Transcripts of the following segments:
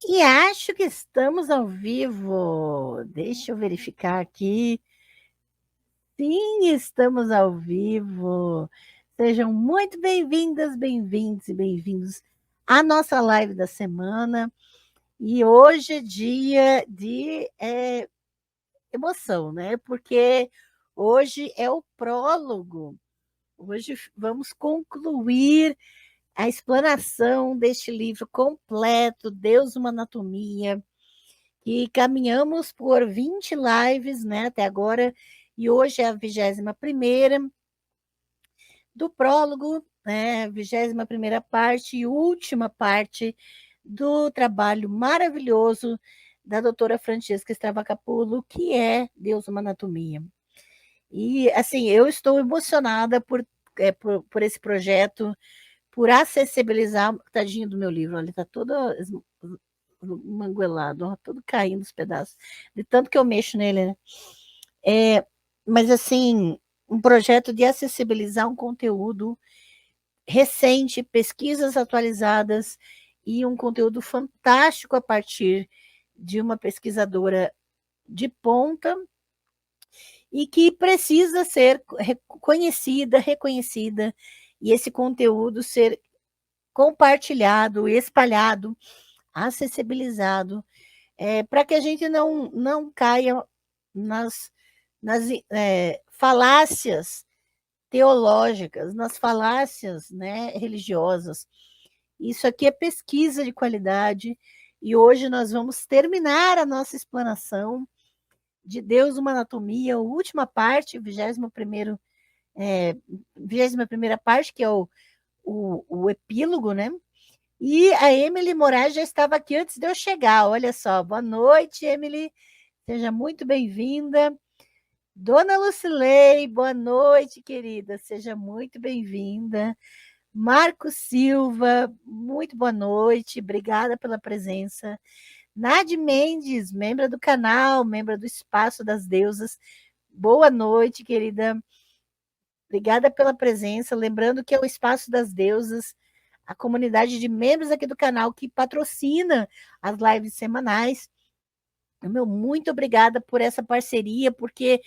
E acho que estamos ao vivo. Deixa eu verificar aqui. Sim, estamos ao vivo. Sejam muito bem-vindas, bem-vindos e bem-vindos à nossa live da semana. E hoje é dia de emoção, né? Porque hoje é o prólogo. Hoje vamos concluir a explanação deste livro completo, Deus, uma Anatomia. E caminhamos por 20 lives, né, até agora, e hoje é a 21ª do prólogo, né, 21ª parte e última parte do trabalho maravilhoso da doutora Francesca Stravacapulo, que é Deus, uma Anatomia. E, assim, eu estou emocionada por esse projeto, por acessibilizar, tadinho do meu livro, olha, está todo manguelado, ó, todo caindo os pedaços, de tanto que eu mexo nele, né? Mas, assim, um projeto de acessibilizar um conteúdo recente, pesquisas atualizadas e um conteúdo fantástico a partir de uma pesquisadora de ponta e que precisa ser conhecida, reconhecida, e esse conteúdo ser compartilhado, espalhado, acessibilizado, para que a gente não caia nas falácias teológicas, nas falácias, né, religiosas. Isso aqui é pesquisa de qualidade e hoje nós vamos terminar a nossa explanação de Deus, uma Anatomia, a última parte, 21ª parte, que é o epílogo, né? E a Emily Moraes já estava aqui antes de eu chegar. Olha só, boa noite, Emily. Seja muito bem-vinda. Dona Lucilei, boa noite, querida. Seja muito bem-vinda. Marco Silva, muito boa noite. Obrigada pela presença. Nade Mendes, membro do canal, membro do Espaço das Deusas. Boa noite, querida. Obrigada pela presença. Lembrando que é o Espaço das Deusas, a comunidade de membros aqui do canal que patrocina as lives semanais. Meu, muito obrigada por essa parceria, porque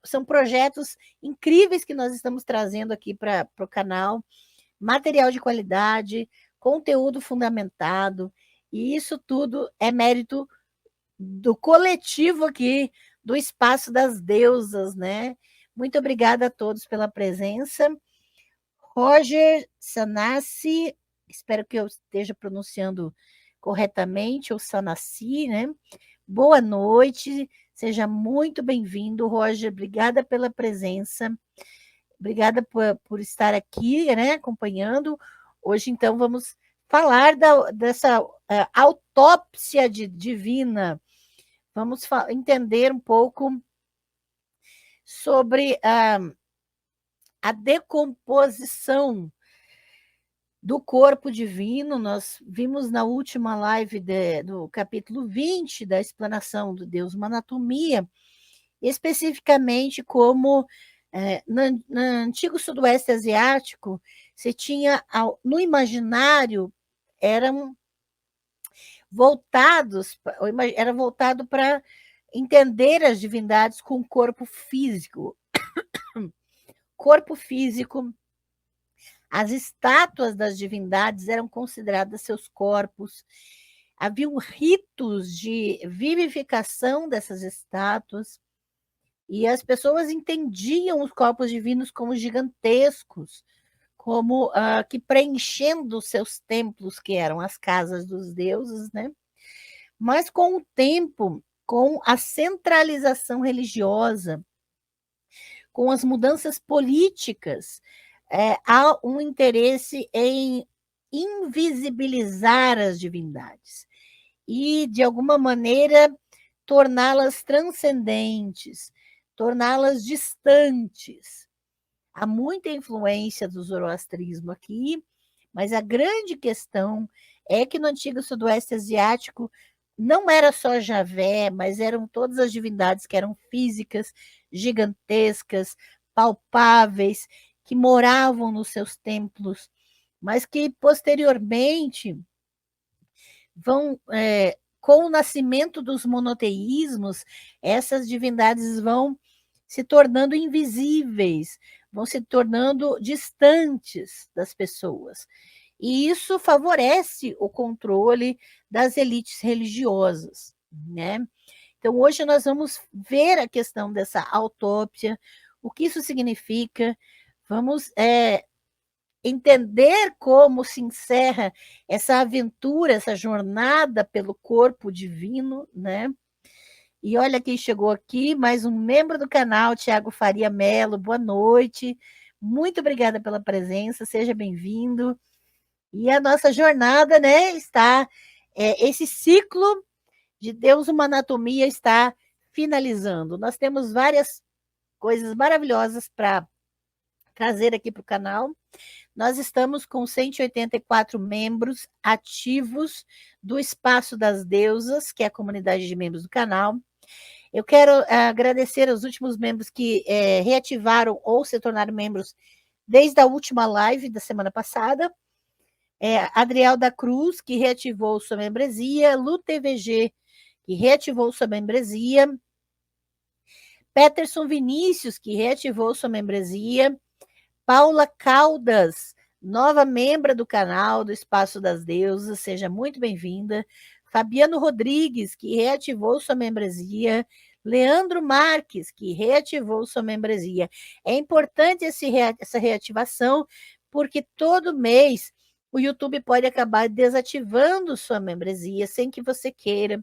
são projetos incríveis que nós estamos trazendo aqui para o canal, material de qualidade, conteúdo fundamentado, e isso tudo é mérito do coletivo aqui, do Espaço das Deusas, né? Muito obrigada a todos pela presença. Roger Sanassi, espero que eu esteja pronunciando corretamente, ou Sanassi, né? Boa noite, seja muito bem-vindo, Roger. Obrigada pela presença, obrigada por estar aqui, né, acompanhando. Hoje, então, vamos falar dessa autópsia divina. Vamos entender um pouco sobre a decomposição do corpo divino. Nós vimos na última live do capítulo 20 da explanação do Deus, uma anatomia, especificamente como no antigo sudoeste asiático, você tinha no imaginário, eram era voltado para entender as divindades com o corpo físico. Corpo físico, as estátuas das divindades eram consideradas seus corpos. Haviam ritos de vivificação dessas estátuas, e as pessoas entendiam os corpos divinos como gigantescos, como que preenchendo seus templos, que eram as casas dos deuses, né? Mas com o tempo, com a centralização religiosa, com as mudanças políticas, há um interesse em invisibilizar as divindades e, de alguma maneira, torná-las transcendentes, torná-las distantes. Há muita influência do zoroastrismo aqui, mas a grande questão é que no antigo sudoeste asiático não era só Javé, mas eram todas as divindades que eram físicas, gigantescas, palpáveis, que moravam nos seus templos, mas que posteriormente com o nascimento dos monoteísmos, essas divindades vão se tornando invisíveis, vão se tornando distantes das pessoas. E isso favorece o controle das elites religiosas, né? Então, hoje nós vamos ver a questão dessa autópsia, o que isso significa, vamos entender como se encerra essa aventura, essa jornada pelo corpo divino, né? E olha quem chegou aqui, mais um membro do canal, Tiago Faria Melo, boa noite, muito obrigada pela presença, seja bem-vindo. E a nossa jornada, né, esse ciclo de Deus uma anatomia está finalizando. Nós temos várias coisas maravilhosas para trazer aqui para o canal. Nós estamos com 184 membros ativos do Espaço das Deusas, que é a comunidade de membros do canal. Eu quero agradecer aos últimos membros que reativaram ou se tornaram membros desde a última live da semana passada. Adriel da Cruz, que reativou sua membresia, Lu TVG, que reativou sua membresia, Peterson Vinícius, que reativou sua membresia, Paula Caldas, nova membra do canal do Espaço das Deusas, seja muito bem-vinda, Fabiano Rodrigues, que reativou sua membresia, Leandro Marques, que reativou sua membresia. É importante essa reativação, porque todo mês o YouTube pode acabar desativando sua membresia sem que você queira.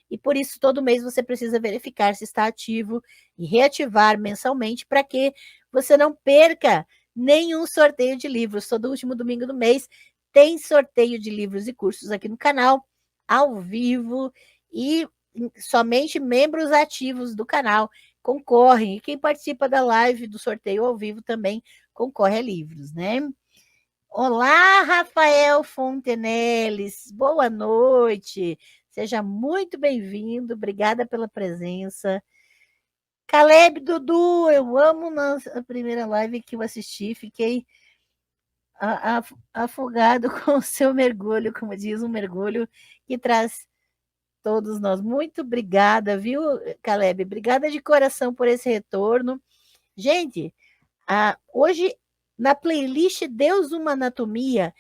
E por isso, todo mês você precisa verificar se está ativo e reativar mensalmente para que você não perca nenhum sorteio de livros. Todo último domingo do mês tem sorteio de livros e cursos aqui no canal, ao vivo, e somente membros ativos do canal concorrem. E quem participa da live do sorteio ao vivo também concorre a livros, né? Olá, Rafael Fonteneles, boa noite, seja muito bem-vindo, obrigada pela presença. Caleb Dudu, eu amo na primeira live que eu assisti, fiquei afogado com o seu mergulho, como diz, um mergulho que traz todos nós. Muito obrigada, viu, Caleb? Obrigada de coração por esse retorno. Gente, hoje, na playlist Deus uma Anatomia,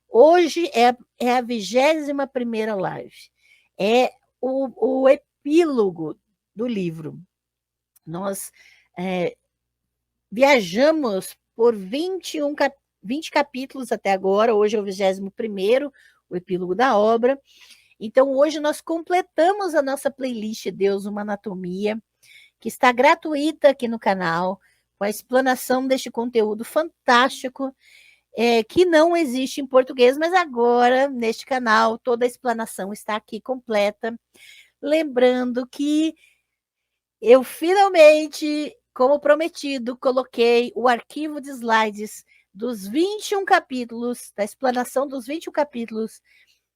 hoje é a 21ª live. É o epílogo do livro. Nós viajamos por 20 capítulos até agora, hoje é o 21º, o epílogo da obra. Então, hoje nós completamos a nossa playlist Deus uma Anatomia, que está gratuita aqui no canal, com a explanação deste conteúdo fantástico, que não existe em português, mas agora, neste canal, toda a explanação está aqui completa. Lembrando que eu finalmente, como prometido, coloquei o arquivo de slides dos 21 capítulos, da explanação dos 21 capítulos,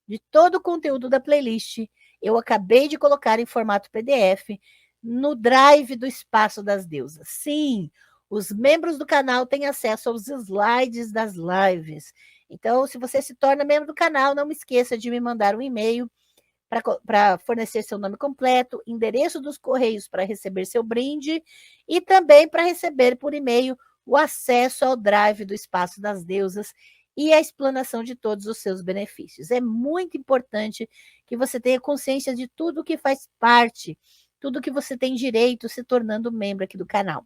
de todo o conteúdo da playlist. Eu acabei de colocar em formato PDF no Drive do Espaço das Deusas. Sim, os membros do canal têm acesso aos slides das lives. Então, se você se torna membro do canal, não me esqueça de me mandar um e-mail para fornecer seu nome completo, endereço dos correios para receber seu brinde e também para receber por e-mail o acesso ao Drive do Espaço das Deusas e a explanação de todos os seus benefícios. É muito importante que você tenha consciência de tudo que faz parte, tudo que você tem direito se tornando membro aqui do canal.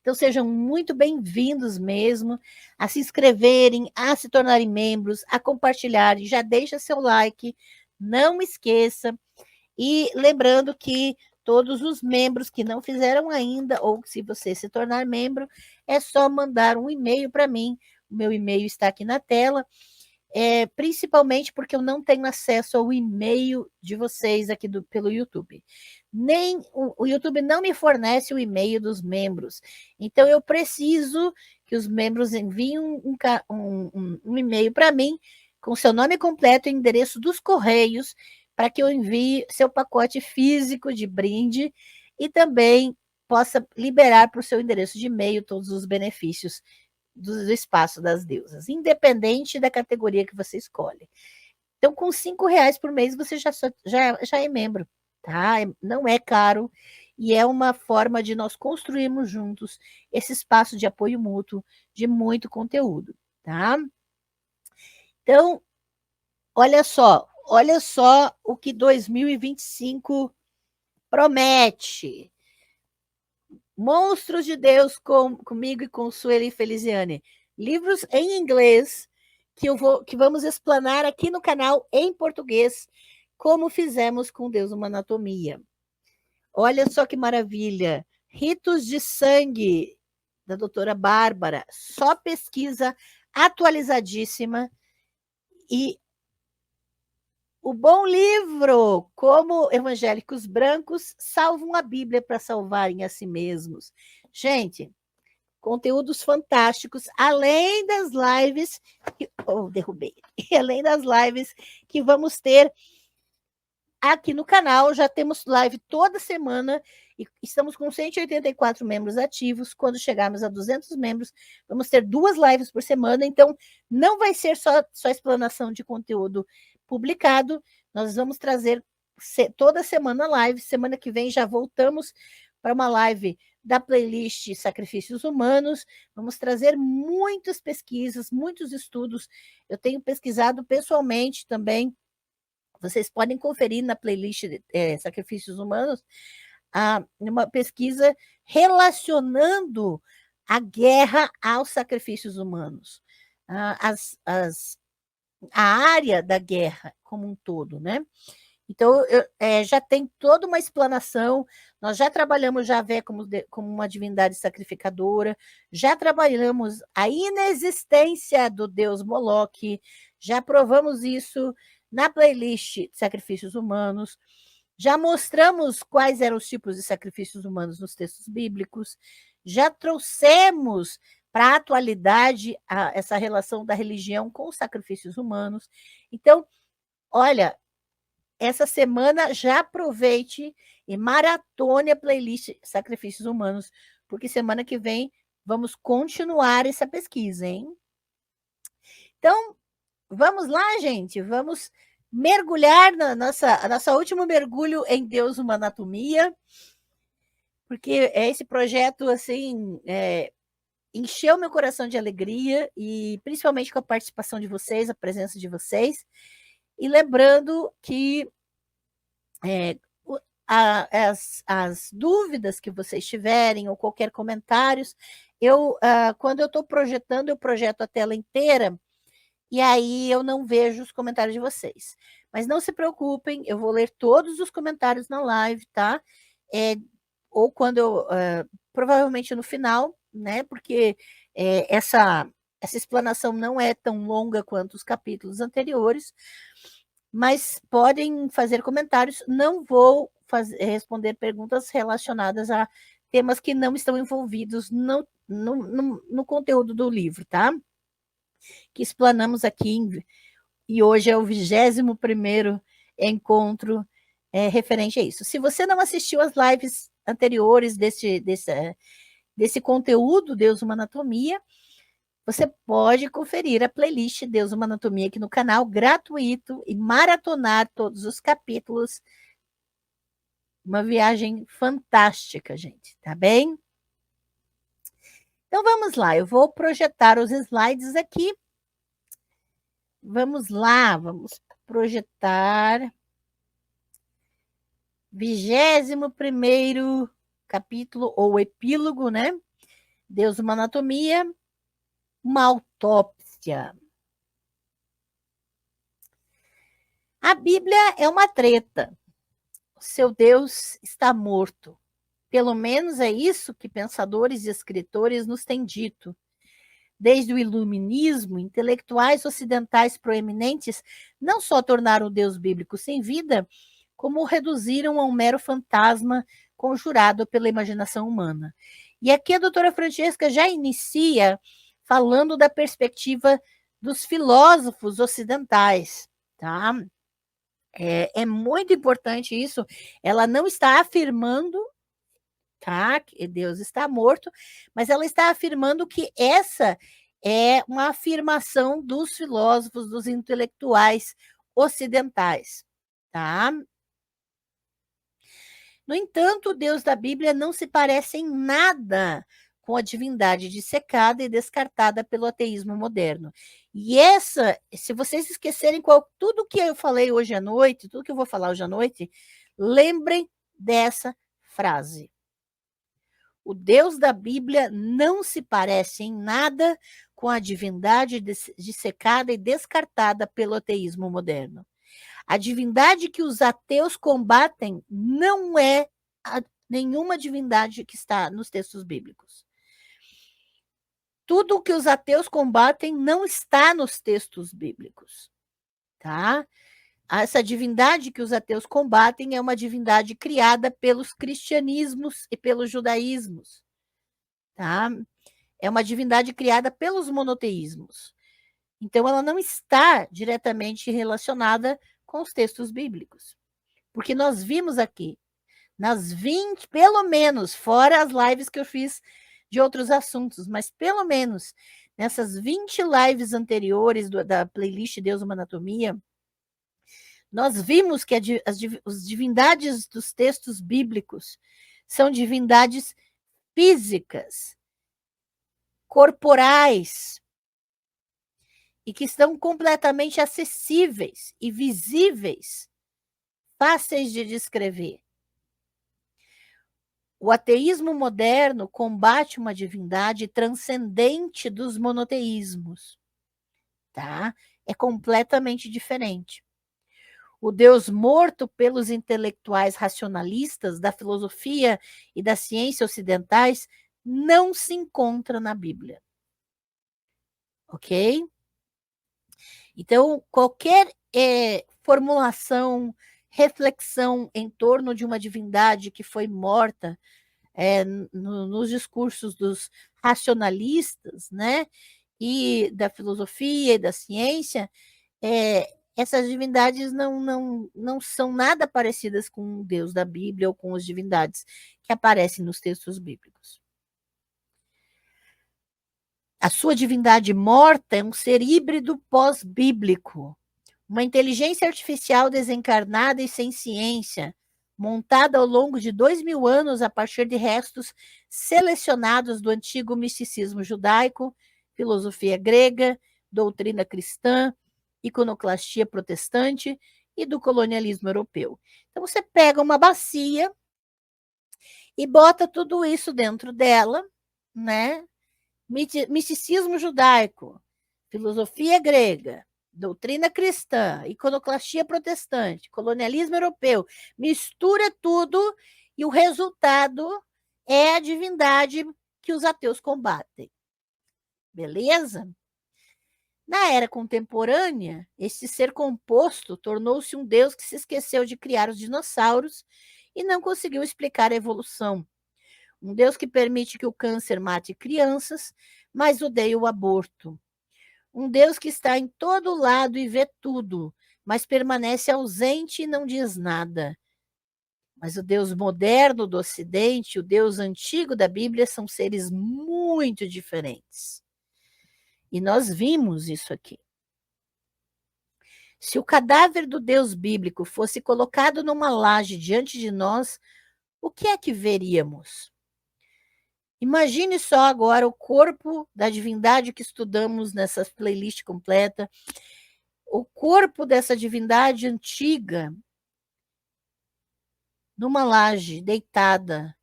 Então, sejam muito bem-vindos mesmo a se inscreverem, a se tornarem membros, a compartilharem. Já deixa seu like, não esqueça. E lembrando que todos os membros que não fizeram ainda, ou se você se tornar membro, é só mandar um e-mail para mim. O meu e-mail está aqui na tela. Principalmente porque eu não tenho acesso ao e-mail de vocês aqui pelo YouTube. Nem o YouTube não me fornece o e-mail dos membros. Então, eu preciso que os membros enviem um e-mail para mim com seu nome completo e endereço dos correios para que eu envie seu pacote físico de brinde e também possa liberar para o seu endereço de e-mail todos os benefícios do Espaço das Deusas, independente da categoria que você escolhe. Então, com R$ 5 por mês, você já é membro, tá? Não é caro e é uma forma de nós construirmos juntos esse espaço de apoio mútuo, de muito conteúdo, tá? Então, olha só o que 2025 promete. Monstros de Deus comigo e com Sueli Feliziane. Livros em inglês que vamos explanar aqui no canal em português, como fizemos com Deus uma Anatomia. Olha só que maravilha. Ritos de Sangue, da doutora Bárbara. Só pesquisa atualizadíssima. E o bom livro, Como Evangélicos Brancos Salvam a Bíblia para Salvarem a Si Mesmos. Gente, conteúdos fantásticos, além das lives, derrubei, além das lives que vamos ter aqui no canal. Já temos live toda semana e estamos com 184 membros ativos. Quando chegarmos a 200 membros, vamos ter 2 lives por semana. Então, não vai ser só explanação de conteúdo publicado. Nós vamos trazer toda semana live. Semana que vem já voltamos para uma live da playlist Sacrifícios Humanos. Vamos trazer muitas pesquisas, muitos estudos. Eu tenho pesquisado pessoalmente também. Vocês podem conferir na playlist Sacrifícios Humanos uma pesquisa relacionando a guerra aos sacrifícios humanos, a área da guerra como um todo, né? Então, já tem toda uma explanação. Nós já trabalhamos Javé como uma divindade sacrificadora, já trabalhamos a inexistência do deus Moloque, já provamos isso na playlist Sacrifícios Humanos, já mostramos quais eram os tipos de sacrifícios humanos nos textos bíblicos, já trouxemos para a atualidade essa relação da religião com os sacrifícios humanos. Então, olha, essa semana já aproveite e maratone a playlist Sacrifícios Humanos, porque semana que vem vamos continuar essa pesquisa, hein? Então, vamos lá, gente, vamos mergulhar na nossa último mergulho em Deus, uma Anatomia, porque esse projeto, assim, encheu meu coração de alegria, e principalmente com a participação de vocês, a presença de vocês. E lembrando que as dúvidas que vocês tiverem, ou qualquer comentários, quando eu estou projetando, eu projeto a tela inteira, e aí eu não vejo os comentários de vocês. Mas não se preocupem, eu vou ler todos os comentários na live, tá? Ou quando provavelmente no final, né? Porque essa explanação não é tão longa quanto os capítulos anteriores, mas podem fazer comentários. Não vou responder perguntas relacionadas a temas que não estão envolvidos no conteúdo do livro, tá? Que explanamos aqui, e hoje é o 21º encontro referente a isso. Se você não assistiu às lives anteriores desse conteúdo, Deus, uma Anatomia, você pode conferir a playlist Deus, uma Anatomia aqui no canal, gratuito, e maratonar todos os capítulos. Uma viagem fantástica, gente, tá bem? Então, vamos lá, eu vou projetar os slides aqui. Vamos lá, vamos projetar 21º capítulo, ou epílogo, né? Deus, uma Anatomia, uma autópsia. A Bíblia é uma treta. O seu Deus está morto. Pelo menos é isso que pensadores e escritores nos têm dito. Desde o iluminismo, intelectuais ocidentais proeminentes não só tornaram o Deus bíblico sem vida, como o reduziram a um mero fantasma conjurado pela imaginação humana. E aqui a doutora Francesca já inicia falando da perspectiva dos filósofos ocidentais, tá? É muito importante isso. Ela não está afirmando, tá, que Deus está morto, mas ela está afirmando que essa é uma afirmação dos filósofos, dos intelectuais ocidentais, tá? No entanto, o Deus da Bíblia não se parece em nada com a divindade dissecada e descartada pelo ateísmo moderno. E essa, se vocês esquecerem tudo que eu falei hoje à noite, tudo que eu vou falar hoje à noite, lembrem dessa frase. O Deus da Bíblia não se parece em nada com a divindade dissecada e descartada pelo ateísmo moderno. A divindade que os ateus combatem não é nenhuma divindade que está nos textos bíblicos. Tudo o que os ateus combatem não está nos textos bíblicos, tá? Essa divindade que os ateus combatem é uma divindade criada pelos cristianismos e pelos judaísmos, tá? É uma divindade criada pelos monoteísmos. Então, ela não está diretamente relacionada com os textos bíblicos. Porque nós vimos aqui, nas 20, pelo menos, fora as lives que eu fiz de outros assuntos, mas pelo menos nessas 20 lives anteriores da playlist Deus Uma Anatomia, nós vimos que as divindades dos textos bíblicos são divindades físicas, corporais, e que estão completamente acessíveis e visíveis, fáceis de descrever. O ateísmo moderno combate uma divindade transcendente dos monoteísmos, tá? É completamente diferente. O Deus morto pelos intelectuais racionalistas da filosofia e da ciência ocidentais não se encontra na Bíblia. Ok? Então, qualquer formulação, reflexão em torno de uma divindade que foi morta nos discursos dos racionalistas, né, e da filosofia e da ciência, essas divindades não são nada parecidas com o Deus da Bíblia ou com as divindades que aparecem nos textos bíblicos. A sua divindade morta é um ser híbrido pós-bíblico, uma inteligência artificial desencarnada e sem ciência, montada ao longo de 2000 anos a partir de restos selecionados do antigo misticismo judaico, filosofia grega, doutrina cristã, iconoclastia protestante e do colonialismo europeu. Então, você pega uma bacia e bota tudo isso dentro dela, né? Misticismo judaico, filosofia grega, doutrina cristã, iconoclastia protestante, colonialismo europeu, mistura tudo e o resultado é a divindade que os ateus combatem. Beleza? Na era contemporânea, esse ser composto tornou-se um deus que se esqueceu de criar os dinossauros e não conseguiu explicar a evolução. Um Deus que permite que o câncer mate crianças, mas odeia o aborto. Um Deus que está em todo lado e vê tudo, mas permanece ausente e não diz nada. Mas o Deus moderno do Ocidente, o Deus antigo da Bíblia, são seres muito diferentes. E nós vimos isso aqui. Se o cadáver do Deus bíblico fosse colocado numa laje diante de nós, o que é que veríamos? Imagine só agora o corpo da divindade que estudamos nessa playlist completa, o corpo dessa divindade antiga, numa laje, deitada.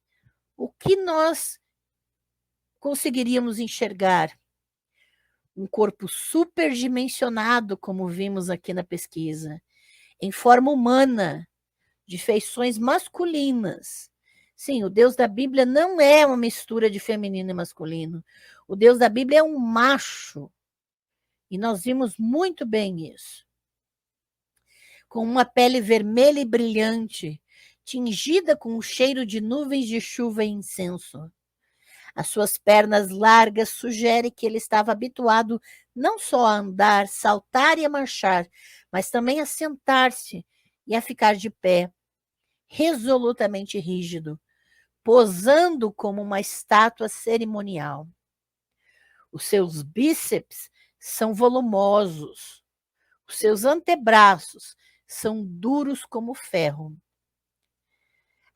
O que nós conseguiríamos enxergar? Um corpo superdimensionado, como vimos aqui na pesquisa, em forma humana, de feições masculinas. Sim, o Deus da Bíblia não é uma mistura de feminino e masculino. O Deus da Bíblia é um macho. E nós vimos muito bem isso. Com uma pele vermelha e brilhante, tingida com o cheiro de nuvens de chuva e incenso. As suas pernas largas sugerem que ele estava habituado não só a andar, saltar e a marchar, mas também a sentar-se e a ficar de pé, resolutamente rígido, posando como uma estátua cerimonial. Os seus bíceps são volumosos, Os seus antebraços são duros como ferro.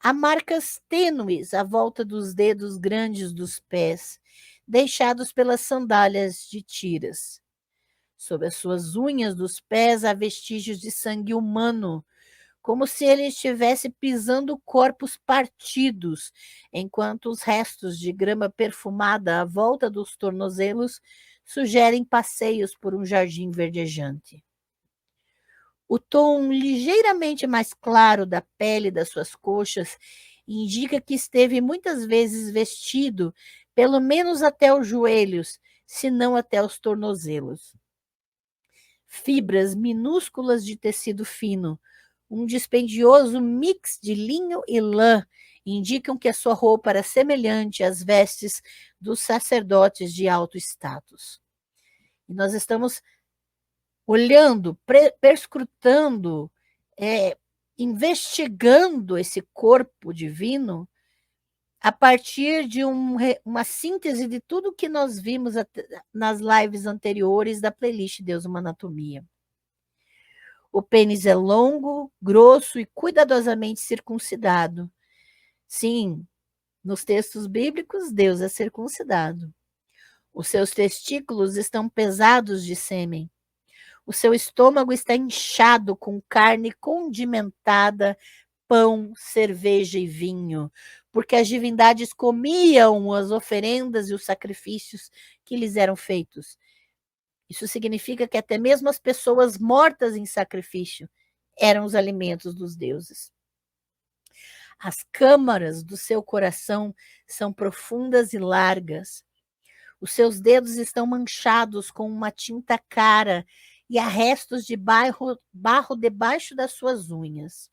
Há marcas tênues à volta dos dedos grandes dos pés, deixados pelas sandálias de tiras. Sob as suas unhas dos pés há vestígios de sangue humano, como se ele estivesse pisando corpos partidos, enquanto os restos de grama perfumada à volta dos tornozelos sugerem passeios por um jardim verdejante. O tom ligeiramente mais claro da pele das suas coxas indica que esteve muitas vezes vestido, pelo menos até os joelhos, se não até os tornozelos. Fibras minúsculas de tecido fino, um dispendioso mix de linho e lã, indicam que a sua roupa era semelhante às vestes dos sacerdotes de alto status. E nós estamos olhando, perscrutando, investigando esse corpo divino a partir de uma síntese de tudo que nós vimos nas lives anteriores da playlist Deus Uma Anatomia. O pênis é longo, grosso e cuidadosamente circuncidado. Sim, nos textos bíblicos, Deus é circuncidado. Os seus testículos estão pesados de sêmen. O seu estômago está inchado com carne condimentada, pão, cerveja e vinho, porque as divindades comiam as oferendas e os sacrifícios que lhes eram feitos. Isso significa que até mesmo as pessoas mortas em sacrifício eram os alimentos dos deuses. As câmaras do seu coração são profundas e largas. Os seus dedos estão manchados com uma tinta cara e há restos de barro debaixo das suas unhas.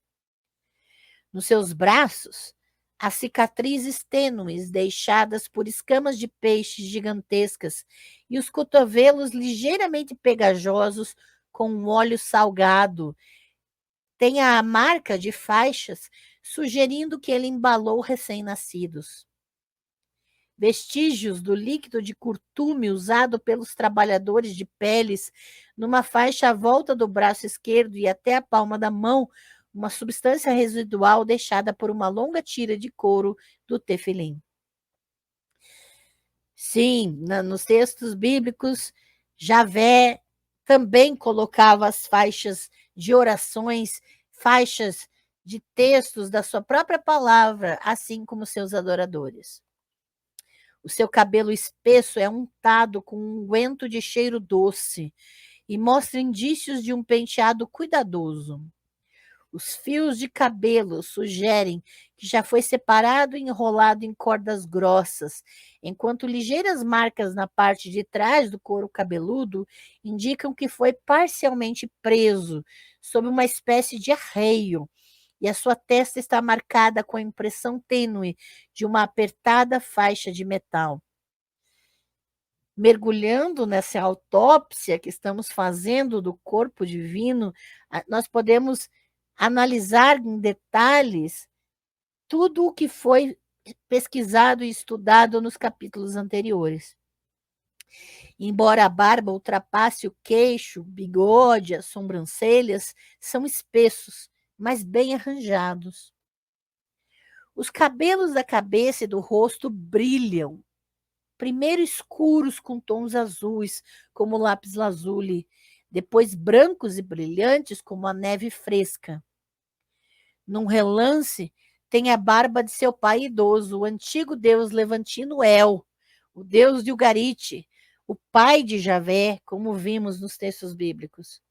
Nos seus braços, há cicatrizes tênues deixadas por escamas de peixes gigantescas e os cotovelos ligeiramente pegajosos com um óleo salgado. Tem a marca de faixas, sugerindo que ele embalou recém-nascidos. Vestígios do líquido de curtume usado pelos trabalhadores de peles numa faixa à volta do braço esquerdo e até a palma da mão, uma substância residual deixada por uma longa tira de couro do tefilim. Sim, nos textos bíblicos, Javé também colocava as faixas de orações, faixas de textos da sua própria palavra, assim como seus adoradores. O seu cabelo espesso é untado com um unguento de cheiro doce e mostra indícios de um penteado cuidadoso. Os fios de cabelo sugerem que já foi separado e enrolado em cordas grossas, enquanto ligeiras marcas na parte de trás do couro cabeludo indicam que foi parcialmente preso, sob uma espécie de arreio, e a sua testa está marcada com a impressão tênue de uma apertada faixa de metal. Mergulhando nessa autópsia que estamos fazendo do corpo divino, nós podemos analisar em detalhes tudo o que foi pesquisado e estudado nos capítulos anteriores. Embora a barba ultrapasse o queixo, o bigode, as sobrancelhas, são espessos, mas bem arranjados. Os cabelos da cabeça e do rosto brilham, primeiro escuros com tons azuis, como o lápis lazuli, depois brancos e brilhantes, como a neve fresca. Num relance, tem a barba de seu pai idoso, o antigo deus levantino El, o deus de Ugarite, o pai de Javé, como vimos nos textos bíblicos.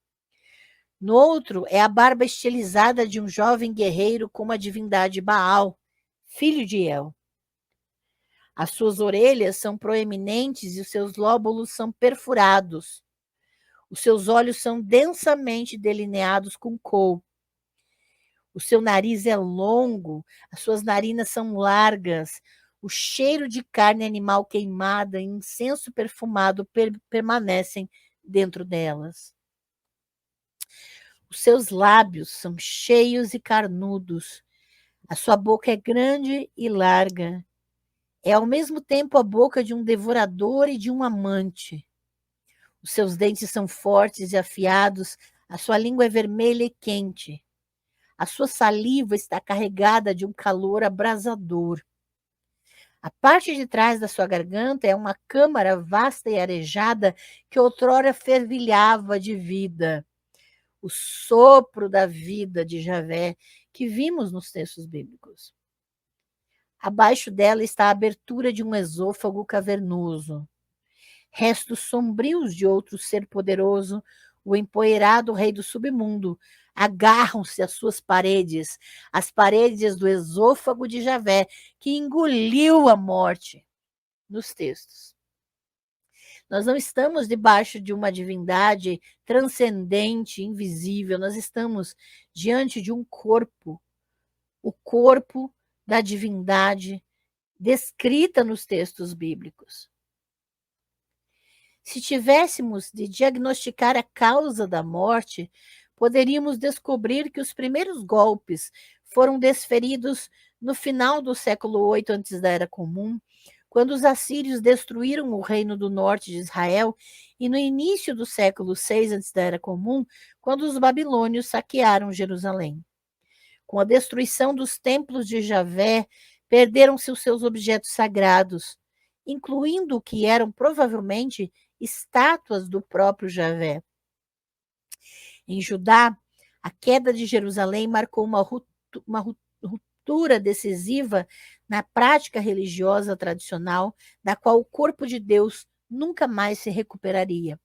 No outro é a barba estilizada de um jovem guerreiro como a divindade Baal, filho de El. As suas orelhas são proeminentes e os seus lóbulos são perfurados. Os seus olhos são densamente delineados com cor. O seu nariz é longo, as suas narinas são largas, o cheiro de carne animal queimada e incenso perfumado permanecem dentro delas. Os seus lábios são cheios e carnudos, a sua boca é grande e larga. É ao mesmo tempo a boca de um devorador e de um amante. Os seus dentes são fortes e afiados, A sua língua é vermelha e quente. A sua saliva está carregada de um calor abrasador. A parte de trás da sua garganta é uma câmara vasta e arejada que outrora fervilhava de vida. O sopro da vida de Javé que vimos nos textos bíblicos. Abaixo dela está a abertura de um esôfago cavernoso. Restos sombrios de outro ser poderoso, o empoeirado rei do submundo, agarram-se às suas paredes, as paredes do esôfago de Javé, que engoliu a morte, nos textos. Nós não estamos debaixo de uma divindade transcendente, invisível, nós estamos diante de um corpo, o corpo da divindade descrita nos textos bíblicos. Se tivéssemos de diagnosticar a causa da morte, poderíamos descobrir que os primeiros golpes foram desferidos no final do século 8 antes da Era Comum, quando os assírios destruíram o reino do norte de Israel, e no início do século 6 antes da Era Comum, quando os babilônios saquearam Jerusalém. Com a destruição dos templos de Javé, perderam-se os seus objetos sagrados, incluindo o que eram provavelmente estátuas do próprio Javé. Em Judá, a queda de Jerusalém marcou uma ruptura decisiva na prática religiosa tradicional, da qual o corpo de Deus nunca mais se recuperaria.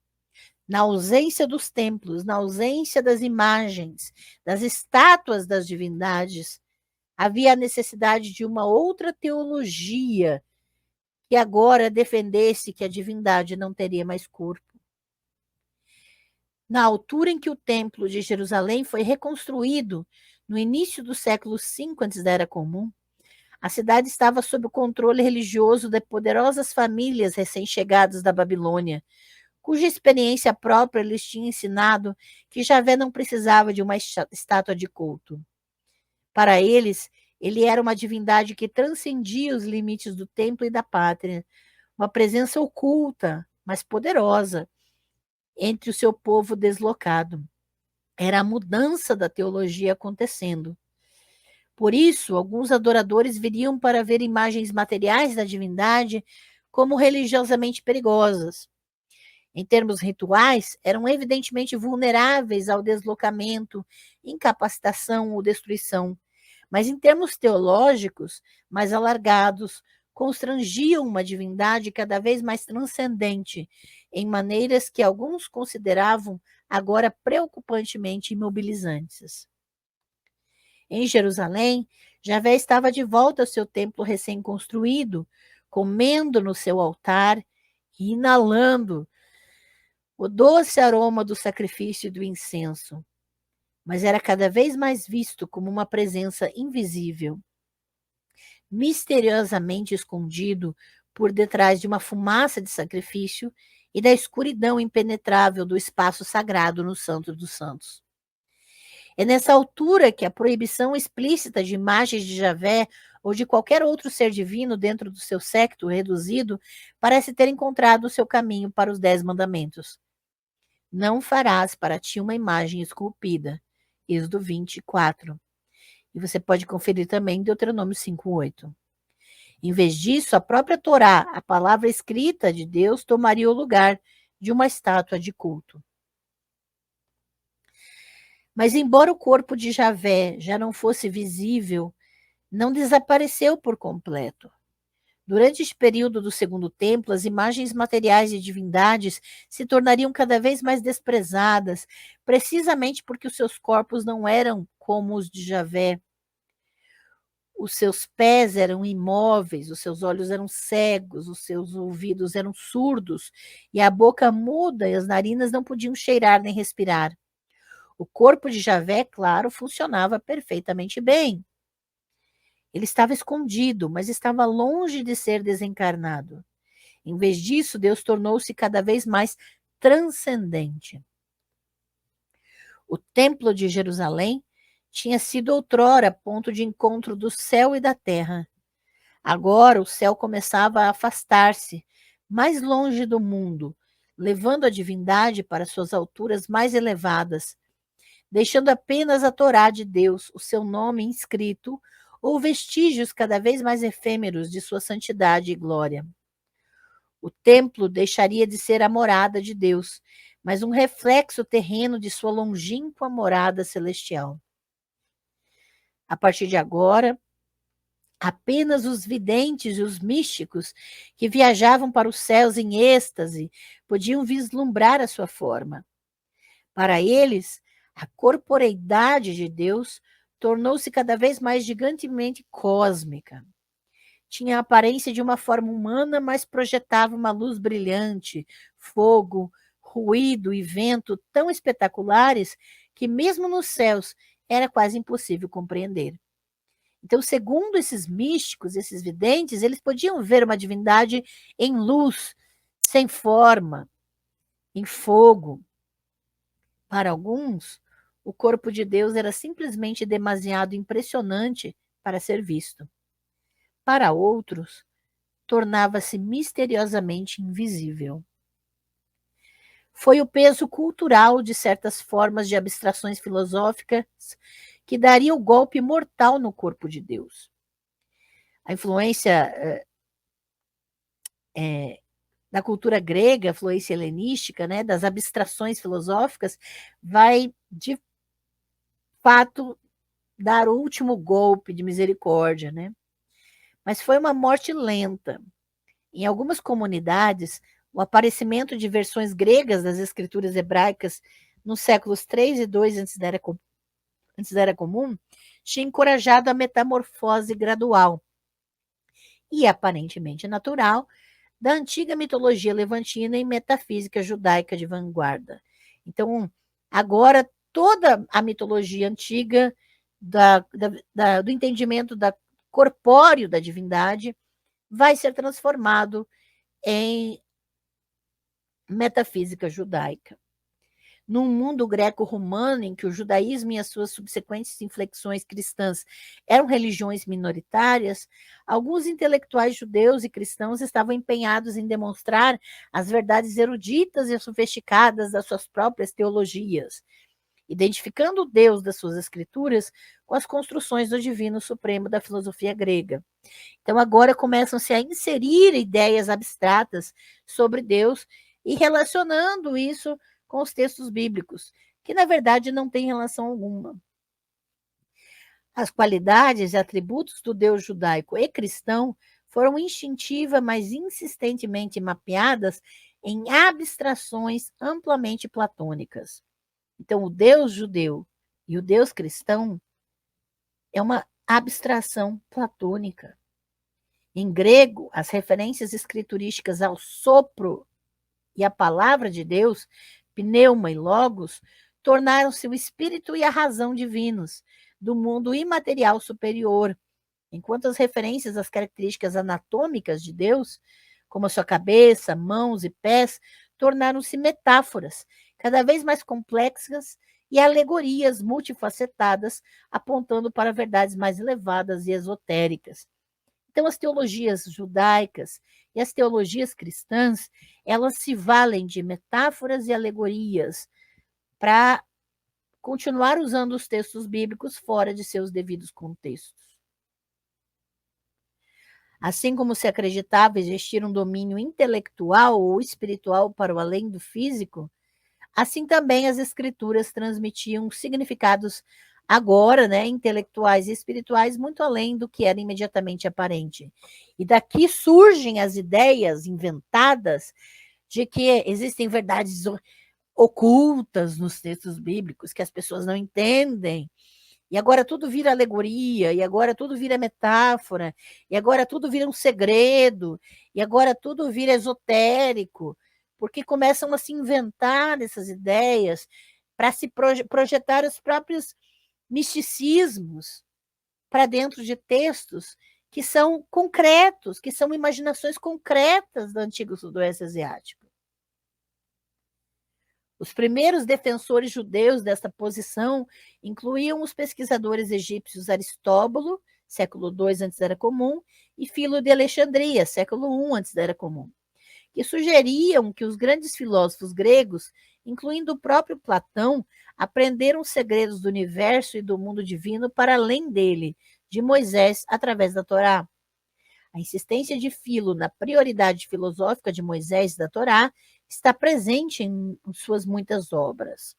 Na ausência dos templos, na ausência das imagens, das estátuas das divindades, havia a necessidade de uma outra teologia que agora defendesse que a divindade não teria mais corpo. Na altura em que o templo de Jerusalém foi reconstruído, no início do século V antes da Era Comum, a cidade estava sob o controle religioso de poderosas famílias recém-chegadas da Babilônia, cuja experiência própria lhes tinha ensinado que Javé não precisava de uma estátua de culto. Para eles, ele era uma divindade que transcendia os limites do templo e da pátria, uma presença oculta, mas poderosa, entre o seu povo deslocado. Era a mudança da teologia acontecendo. Por isso, alguns adoradores viriam para ver imagens materiais da divindade como religiosamente perigosas. Em termos rituais, eram evidentemente vulneráveis ao deslocamento, incapacitação ou destruição. Mas em termos teológicos, mais alargados, constrangiam uma divindade cada vez mais transcendente, em maneiras que alguns consideravam agora preocupantemente imobilizantes. Em Jerusalém, Javé estava de volta ao seu templo recém-construído, comendo no seu altar e inalando o doce aroma do sacrifício e do incenso, mas era cada vez mais visto como uma presença invisível, misteriosamente escondido por detrás de uma fumaça de sacrifício e da escuridão impenetrável do espaço sagrado no Santo dos Santos. É nessa altura que a proibição explícita de imagens de Javé ou de qualquer outro ser divino dentro do seu séquito reduzido parece ter encontrado o seu caminho para os 10 mandamentos. Não farás para ti uma imagem esculpida. Êxodo 24. E você pode conferir também Deuteronômio 5:8. Em vez disso, a própria Torá, a palavra escrita de Deus, tomaria o lugar de uma estátua de culto. Mas embora o corpo de Javé já não fosse visível, não desapareceu por completo. Durante este período do Segundo Templo, as imagens materiais de divindades se tornariam cada vez mais desprezadas, precisamente porque os seus corpos não eram como os de Javé. Os seus pés eram imóveis, os seus olhos eram cegos, os seus ouvidos eram surdos, e a boca muda e as narinas não podiam cheirar nem respirar. O corpo de Javé, claro, funcionava perfeitamente bem. Ele estava escondido, mas estava longe de ser desencarnado. Em vez disso, Deus tornou-se cada vez mais transcendente. O Templo de Jerusalém tinha sido outrora ponto de encontro do céu e da terra. Agora o céu começava a afastar-se, mais longe do mundo, levando a divindade para suas alturas mais elevadas, deixando apenas a Torá de Deus, o seu nome inscrito, ou vestígios cada vez mais efêmeros de sua santidade e glória. O templo deixaria de ser a morada de Deus, mas um reflexo terreno de sua longínqua morada celestial. A partir de agora, apenas os videntes e os místicos que viajavam para os céus em êxtase podiam vislumbrar a sua forma. Para eles, a corporeidade de Deus tornou-se cada vez mais gigantemente cósmica. Tinha a aparência de uma forma humana, mas projetava uma luz brilhante, fogo, ruído e vento tão espetaculares que mesmo nos céus era quase impossível compreender. Então, segundo esses místicos, esses videntes, eles podiam ver uma divindade em luz, sem forma, em fogo. Para alguns, o corpo de Deus era simplesmente demasiado impressionante para ser visto. Para outros, tornava-se misteriosamente invisível. Foi o peso cultural de certas formas de abstrações filosóficas que daria o golpe mortal no corpo de Deus. A influência da cultura grega, influência helenística, né, das abstrações filosóficas, vai, de fato, dar o último golpe de misericórdia, né? Mas foi uma morte lenta. Em algumas comunidades, o aparecimento de versões gregas das escrituras hebraicas nos séculos 3 e 2 antes da Era Comum tinha encorajado a metamorfose gradual e aparentemente natural da antiga mitologia levantina e metafísica judaica de vanguarda. Então, agora, toda a mitologia antiga do entendimento corpóreo da divindade vai ser transformado em metafísica judaica. Num mundo greco-romano em que o judaísmo e as suas subsequentes inflexões cristãs eram religiões minoritárias, alguns intelectuais judeus e cristãos estavam empenhados em demonstrar as verdades eruditas e sofisticadas das suas próprias teologias, identificando o Deus das suas escrituras com as construções do divino supremo da filosofia grega. Então, agora começam-se a inserir ideias abstratas sobre Deus e relacionando isso com os textos bíblicos, que na verdade não tem relação alguma. As qualidades e atributos do Deus judaico e cristão foram instintiva, mas insistentemente mapeadas em abstrações amplamente platônicas. Então, o Deus judeu e o Deus cristão é uma abstração platônica. Em grego, as referências escriturísticas ao sopro e à palavra de Deus, pneuma e logos, tornaram-se o espírito e a razão divinos do mundo imaterial superior, enquanto as referências às características anatômicas de Deus, como a sua cabeça, mãos e pés, tornaram-se metáforas cada vez mais complexas e alegorias multifacetadas, apontando para verdades mais elevadas e esotéricas. Então, as teologias judaicas e as teologias cristãs, elas se valem de metáforas e alegorias para continuar usando os textos bíblicos fora de seus devidos contextos. Assim como se acreditava existir um domínio intelectual ou espiritual para o além do físico, assim também as escrituras transmitiam significados agora, né, intelectuais e espirituais, muito além do que era imediatamente aparente. E daqui surgem as ideias inventadas de que existem verdades ocultas nos textos bíblicos que as pessoas não entendem. E agora tudo vira alegoria, e agora tudo vira metáfora, e agora tudo vira um segredo, e agora tudo vira esotérico, porque começam a se inventar essas ideias para se projetar os próprios misticismos para dentro de textos que são concretos, que são imaginações concretas do antigo sudoeste asiático. Os primeiros defensores judeus dessa posição incluíam os pesquisadores egípcios Aristóbulo, século II antes da Era Comum, e Filo de Alexandria, século I antes da Era Comum, que sugeriam que os grandes filósofos gregos, incluindo o próprio Platão, aprenderam os segredos do universo e do mundo divino para além dele, de Moisés, através da Torá. A insistência de Filo na prioridade filosófica de Moisés e da Torá está presente em suas muitas obras.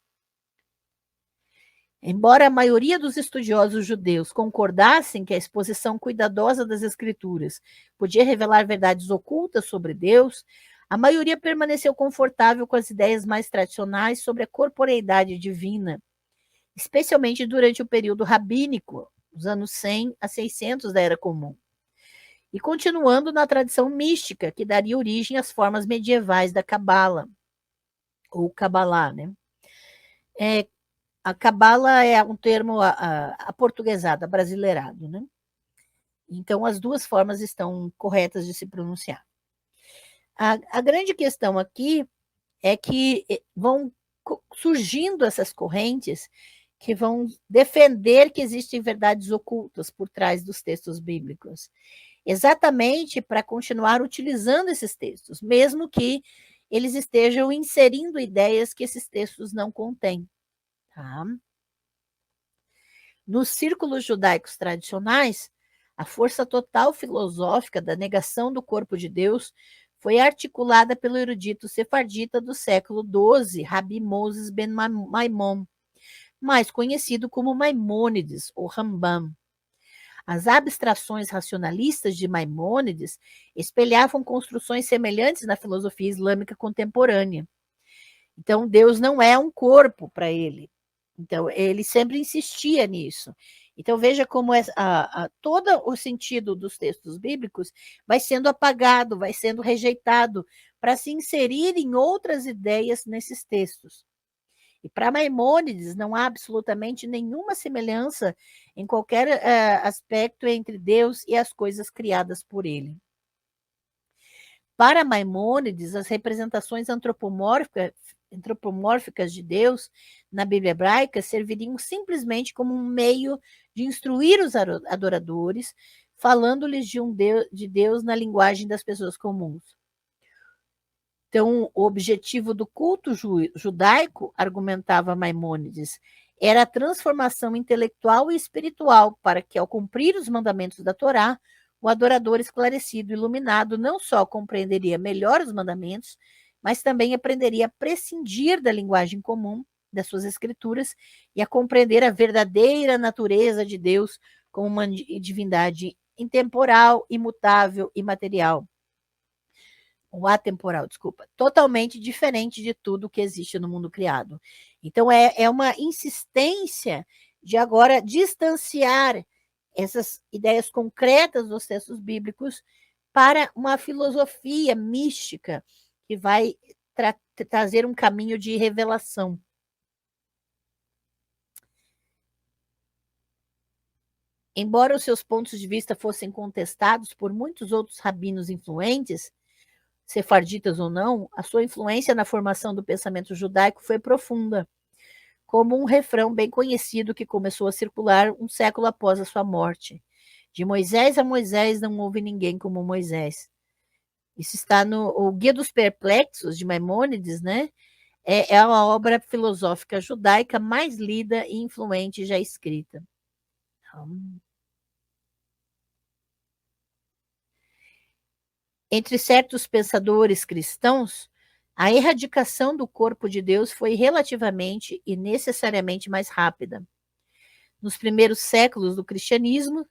Embora a maioria dos estudiosos judeus concordassem que a exposição cuidadosa das Escrituras podia revelar verdades ocultas sobre Deus, a maioria permaneceu confortável com as ideias mais tradicionais sobre a corporeidade divina, especialmente durante o período rabínico, os anos 100 a 600 da Era Comum, e continuando na tradição mística que daria origem às formas medievais da Cabala, ou Cabalá, né? A Cabala é um termo aportuguesado, abrasileirado, né? Então, as duas formas estão corretas de se pronunciar. A grande questão aqui é que vão surgindo essas correntes que vão defender que existem verdades ocultas por trás dos textos bíblicos, exatamente para continuar utilizando esses textos, mesmo que eles estejam inserindo ideias que esses textos não contêm. Tá? Nos círculos judaicos tradicionais, a força total filosófica da negação do corpo de Deus foi articulada pelo erudito sefardita do século XII, Rabi Moses ben Maimon, mais conhecido como Maimônides ou Rambam. As abstrações racionalistas de Maimônides espelhavam construções semelhantes na filosofia islâmica contemporânea. Então, Deus não é um corpo para ele. Então, ele sempre insistia nisso. Então, veja como todo o sentido dos textos bíblicos vai sendo apagado, vai sendo rejeitado, para se inserir em outras ideias nesses textos. E para Maimônides, não há absolutamente nenhuma semelhança em qualquer aspecto entre Deus e as coisas criadas por ele. Para Maimônides, as representações antropomórficas de Deus na Bíblia hebraica serviriam simplesmente como um meio de instruir os adoradores, falando-lhes de Deus na linguagem das pessoas comuns. Então, o objetivo do culto judaico, argumentava Maimônides, era a transformação intelectual e espiritual para que, ao cumprir os mandamentos da Torá, o adorador esclarecido e iluminado não só compreenderia melhor os mandamentos, mas também aprenderia a prescindir da linguagem comum das suas escrituras e a compreender a verdadeira natureza de Deus como uma divindade intemporal, imutável e material. O atemporal, desculpa, totalmente diferente de tudo que existe no mundo criado. Então, é uma insistência de agora distanciar essas ideias concretas dos textos bíblicos para uma filosofia mística que vai trazer um caminho de revelação. Embora os seus pontos de vista fossem contestados por muitos outros rabinos influentes, sefarditas ou não, a sua influência na formação do pensamento judaico foi profunda, como um refrão bem conhecido que começou a circular um século após a sua morte. De Moisés a Moisés não houve ninguém como Moisés. Isso está no Guia dos Perplexos, de Maimônides, né? É a obra filosófica judaica mais lida e influente já escrita. Entre certos pensadores cristãos, a erradicação do corpo de Deus foi relativamente e necessariamente mais rápida. Nos primeiros séculos do cristianismo,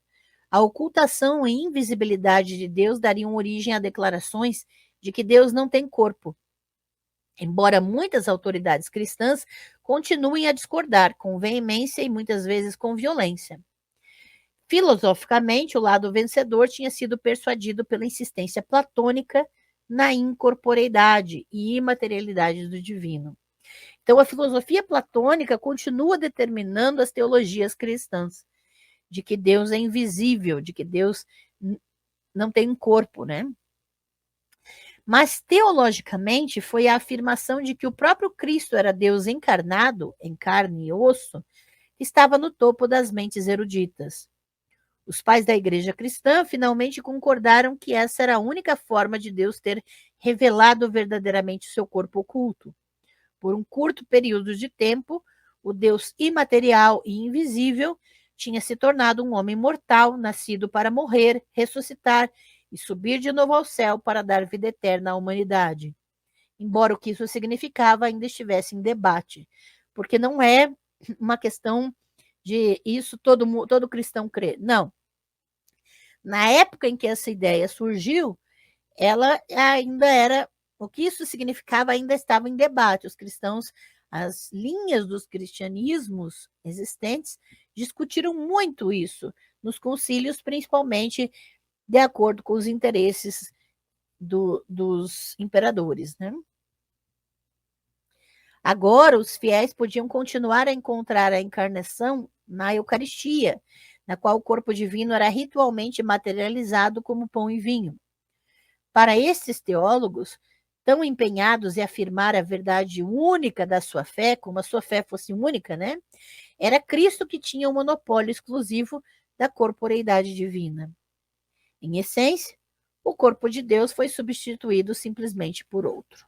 a ocultação e invisibilidade de Deus dariam origem a declarações de que Deus não tem corpo, embora muitas autoridades cristãs continuem a discordar com veemência e muitas vezes com violência. Filosoficamente, o lado vencedor tinha sido persuadido pela insistência platônica na incorporeidade e imaterialidade do divino. Então, a filosofia platônica continua determinando as teologias cristãs, de que Deus é invisível, de que Deus não tem um corpo, né? Mas, teologicamente, foi a afirmação de que o próprio Cristo era Deus encarnado, em carne e osso, que estava no topo das mentes eruditas. Os pais da igreja cristã finalmente concordaram que essa era a única forma de Deus ter revelado verdadeiramente o seu corpo oculto. Por um curto período de tempo, o Deus imaterial e invisível tinha se tornado um homem mortal, nascido para morrer, ressuscitar e subir de novo ao céu para dar vida eterna à humanidade. Embora o que isso significava ainda estivesse em debate, porque não é uma questão de isso todo cristão crê. Não. Na época em que essa ideia surgiu, ela ainda era, o que isso significava ainda estava em debate. Os cristãos, as linhas dos cristianismos existentes discutiram muito isso nos concílios, principalmente de acordo com os interesses dos imperadores, né? Agora, os fiéis podiam continuar a encontrar a encarnação na Eucaristia, na qual o corpo divino era ritualmente materializado como pão e vinho. Para estes teólogos, tão empenhados em afirmar a verdade única da sua fé, como a sua fé fosse única, né? Era Cristo que tinha o monopólio exclusivo da corporeidade divina. Em essência, o corpo de Deus foi substituído simplesmente por outro.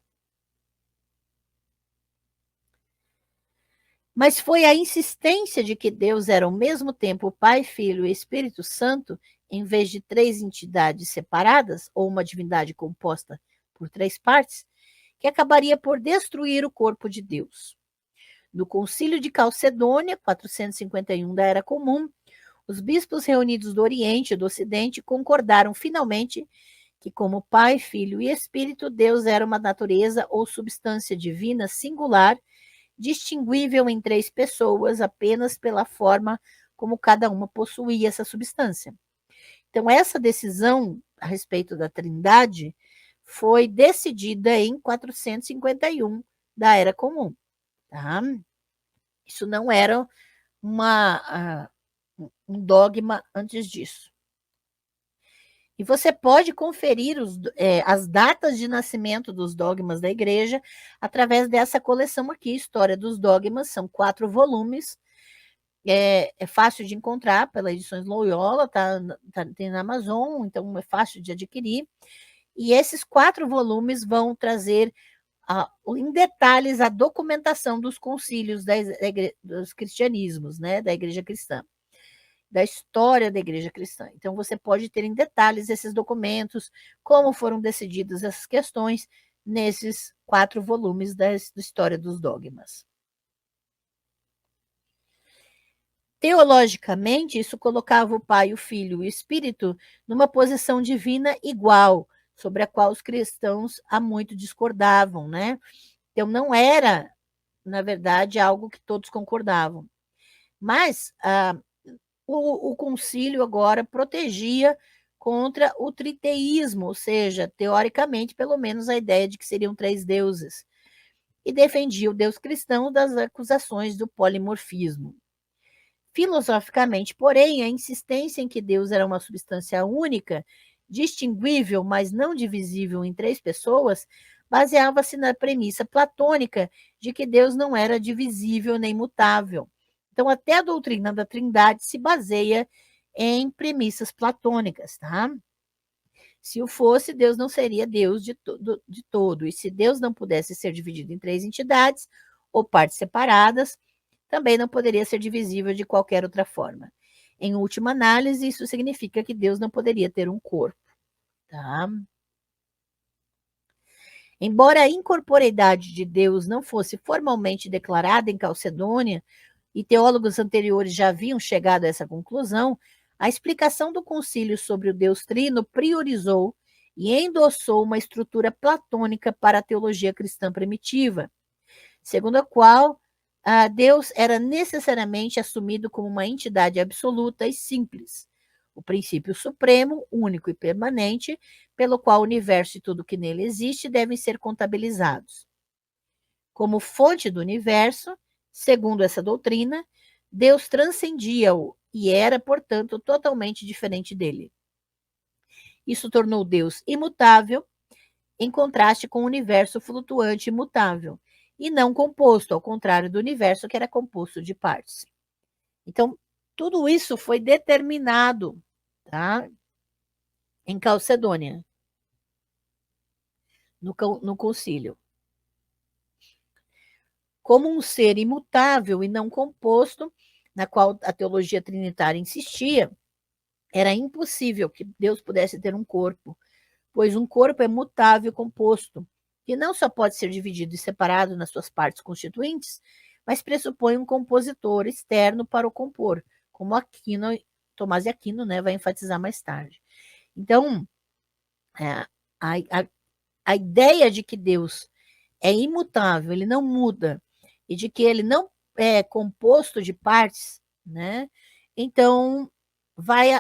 Mas foi a insistência de que Deus era ao mesmo tempo Pai, Filho e Espírito Santo, em vez de três entidades separadas, ou uma divindade composta por três partes, que acabaria por destruir o corpo de Deus. No Concílio de Calcedônia, 451 da Era Comum, os bispos reunidos do Oriente e do Ocidente concordaram finalmente que, como Pai, Filho e Espírito, Deus era uma natureza ou substância divina singular, distinguível em três pessoas apenas pela forma como cada uma possuía essa substância. Então, essa decisão a respeito da Trindade foi decidida em 451 da Era Comum. Tá? Isso não era um dogma antes disso. E você pode conferir as datas de nascimento dos dogmas da igreja através dessa coleção aqui, História dos Dogmas, são 4 volumes, é fácil de encontrar pela Edições Loyola, tem na Amazon, então é fácil de adquirir. E esses 4 volumes vão trazer em detalhes a documentação dos concílios dos cristianismos, né, da igreja cristã, da história da igreja cristã. Então, você pode ter em detalhes esses documentos, como foram decididas essas questões nesses 4 volumes da história dos dogmas. Teologicamente, isso colocava o Pai, o Filho e o Espírito numa posição divina igual, sobre a qual os cristãos há muito discordavam, né? Então, não era, na verdade, algo que todos concordavam. Mas o concílio agora protegia contra o triteísmo, ou seja, teoricamente, pelo menos a ideia de que seriam 3 deuses, e defendia o Deus cristão das acusações do polimorfismo. Filosoficamente, porém, a insistência em que Deus era uma substância única, distinguível, mas não divisível em 3 pessoas, baseava-se na premissa platônica de que Deus não era divisível nem mutável. Então, até a doutrina da Trindade se baseia em premissas platônicas, tá? Se o fosse, Deus não seria Deus de todo. E se Deus não pudesse ser dividido em 3 entidades ou partes separadas, também não poderia ser divisível de qualquer outra forma. Em última análise, isso significa que Deus não poderia ter um corpo, tá? Embora a incorporeidade de Deus não fosse formalmente declarada em Calcedônia, e teólogos anteriores já haviam chegado a essa conclusão, a explicação do concílio sobre o Deus Trino priorizou e endossou uma estrutura platônica para a teologia cristã primitiva, segundo a qual Deus era necessariamente assumido como uma entidade absoluta e simples, o princípio supremo, único e permanente, pelo qual o universo e tudo que nele existe devem ser contabilizados. Como fonte do universo, segundo essa doutrina, Deus transcendia-o e era, portanto, totalmente diferente dele. Isso tornou Deus imutável, em contraste com o universo flutuante e mutável, e não composto, ao contrário do universo que era composto de partes. Então, tudo isso foi determinado, tá? Em Calcedônia, no concílio. como um ser imutável e não composto, na qual a teologia trinitária insistia, era impossível que Deus pudesse ter um corpo, pois um corpo é mutável e composto, que não só pode ser dividido e separado nas suas partes constituintes, mas pressupõe um compositor externo para o compor, como Aquino, Tomás de Aquino, né, vai enfatizar mais tarde. Então, a ideia de que Deus é imutável, ele não muda, e de que ele não é composto de partes, né? Então, vai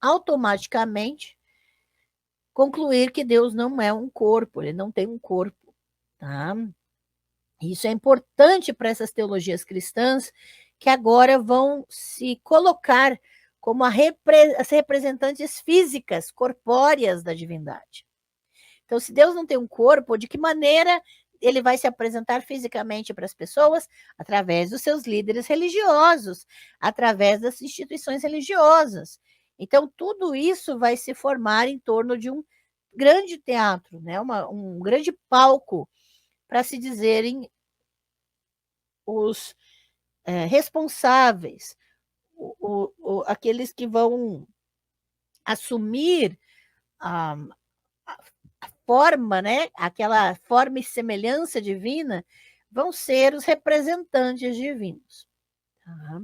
automaticamente concluir que Deus não é um corpo, ele não tem um corpo, tá? Isso é importante para essas teologias cristãs que agora vão se colocar como as representantes físicas, corpóreas da divindade. Então, se Deus não tem um corpo, de que maneira ele vai se apresentar fisicamente para as pessoas? Através dos seus líderes religiosos, através das instituições religiosas. Então, tudo isso vai se formar em torno de um grande teatro, né? Um grande palco para se dizerem os responsáveis, aqueles que vão assumir a, a forma, né? Aquela forma e semelhança divina, vão ser os representantes divinos. Tá?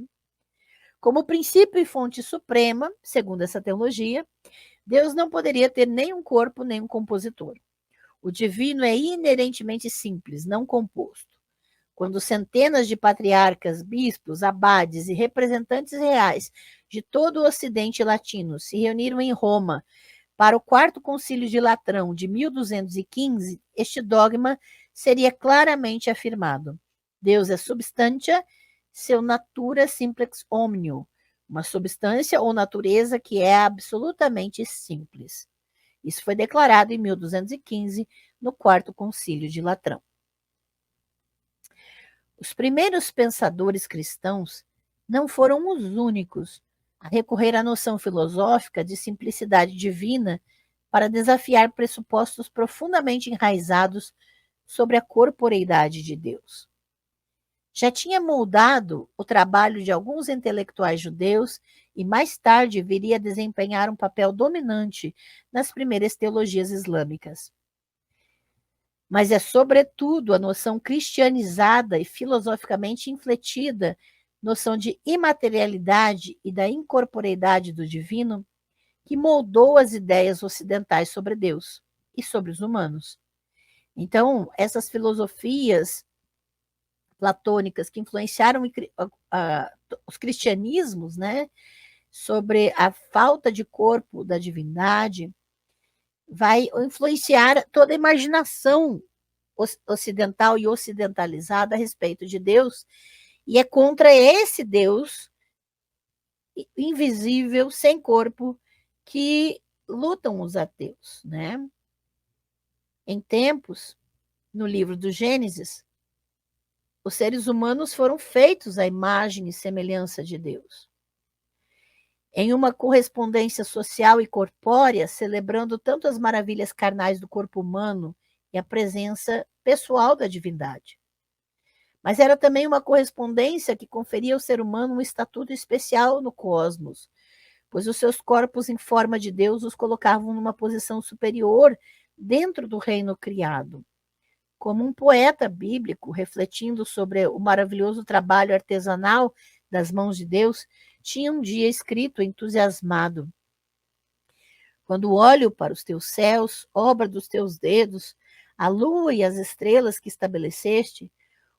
Como princípio e fonte suprema, segundo essa teologia, Deus não poderia ter nem um corpo, nem um compositor. O divino é inerentemente simples, não composto. Quando centenas de patriarcas, bispos, abades e representantes reais de todo o Ocidente latino se reuniram em Roma para o Quarto Concílio de Latrão de 1215, este dogma seria claramente afirmado. Deus é substantia, seu natura simplex omnio, uma substância ou natureza que é absolutamente simples. Isso foi declarado em 1215, no Quarto Concílio de Latrão. Os primeiros pensadores cristãos não foram os únicos a recorrer à noção filosófica de simplicidade divina para desafiar pressupostos profundamente enraizados sobre a corporeidade de Deus. Já tinha moldado o trabalho de alguns intelectuais judeus e mais tarde viria a desempenhar um papel dominante nas primeiras teologias islâmicas. Mas é, sobretudo, a noção cristianizada e filosoficamente infletida, noção de imaterialidade e da incorporeidade do divino, que moldou as ideias ocidentais sobre Deus e sobre os humanos. Então, essas filosofias platônicas que influenciaram os cristianismos, né, sobre a falta de corpo da divindade, vai influenciar toda a imaginação ocidental e ocidentalizada a respeito de Deus, e é contra esse Deus invisível, sem corpo, que lutam os ateus, né? Em tempos, no livro do Gênesis, os seres humanos foram feitos à imagem e semelhança de Deus. Em uma correspondência social e corpórea, celebrando tanto as maravilhas carnais do corpo humano e a presença pessoal da divindade. Mas era também uma correspondência que conferia ao ser humano um estatuto especial no cosmos, pois os seus corpos em forma de Deus os colocavam numa posição superior dentro do reino criado. Como um poeta bíblico, refletindo sobre o maravilhoso trabalho artesanal das mãos de Deus, tinha um dia escrito entusiasmado: quando olho para os teus céus, obra dos teus dedos, a lua e as estrelas que estabeleceste,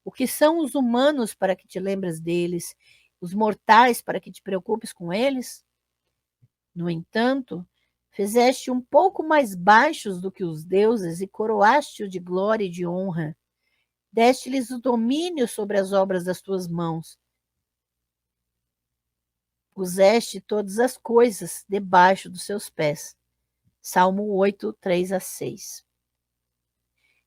o que são os humanos para que te lembres deles, os mortais para que te preocupes com eles? No entanto, fizeste um pouco mais baixos do que os deuses e coroaste-o de glória e de honra. Deste-lhes o domínio sobre as obras das tuas mãos. Puseste todas as coisas debaixo dos seus pés. Salmo 8, 3-6.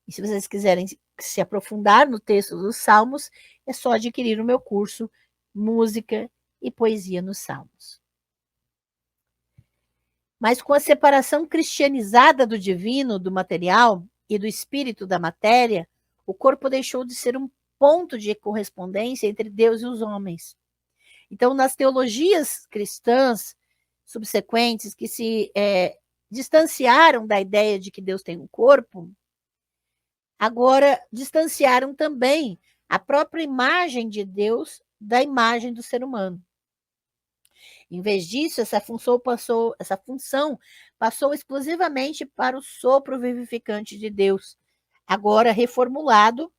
E se vocês quiserem se aprofundar no texto dos Salmos, é só adquirir o meu curso Música e Poesia nos Salmos. Mas com a separação cristianizada do divino, do material e do espírito da matéria, o corpo deixou de ser um ponto de correspondência entre Deus e os homens. Então, nas teologias cristãs subsequentes que se distanciaram da ideia de que Deus tem um corpo, agora distanciaram também a própria imagem de Deus da imagem do ser humano. Em vez disso, essa função passou exclusivamente para o sopro vivificante de Deus, agora reformulado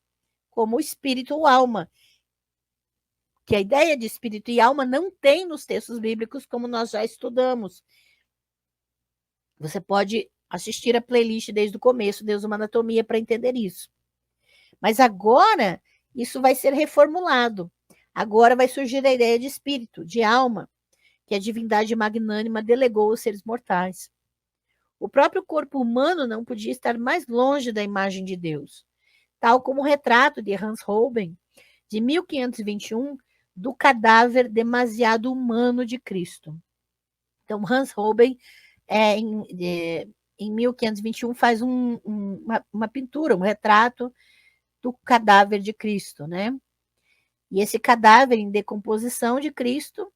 como espírito ou alma, que a ideia de espírito e alma não tem nos textos bíblicos, como nós já estudamos. Você pode assistir a playlist desde o começo, Deus uma Anatomia, para entender isso. Mas agora, isso vai ser reformulado. Agora vai surgir a ideia de espírito, de alma, que a divindade magnânima delegou aos seres mortais. O próprio corpo humano não podia estar mais longe da imagem de Deus, tal como o retrato de Hans Holbein, de 1521, do cadáver demasiado humano de Cristo. Então, Hans Holbein, em 1521, faz uma pintura, um retrato do cadáver de Cristo, né? E esse cadáver em decomposição de Cristo,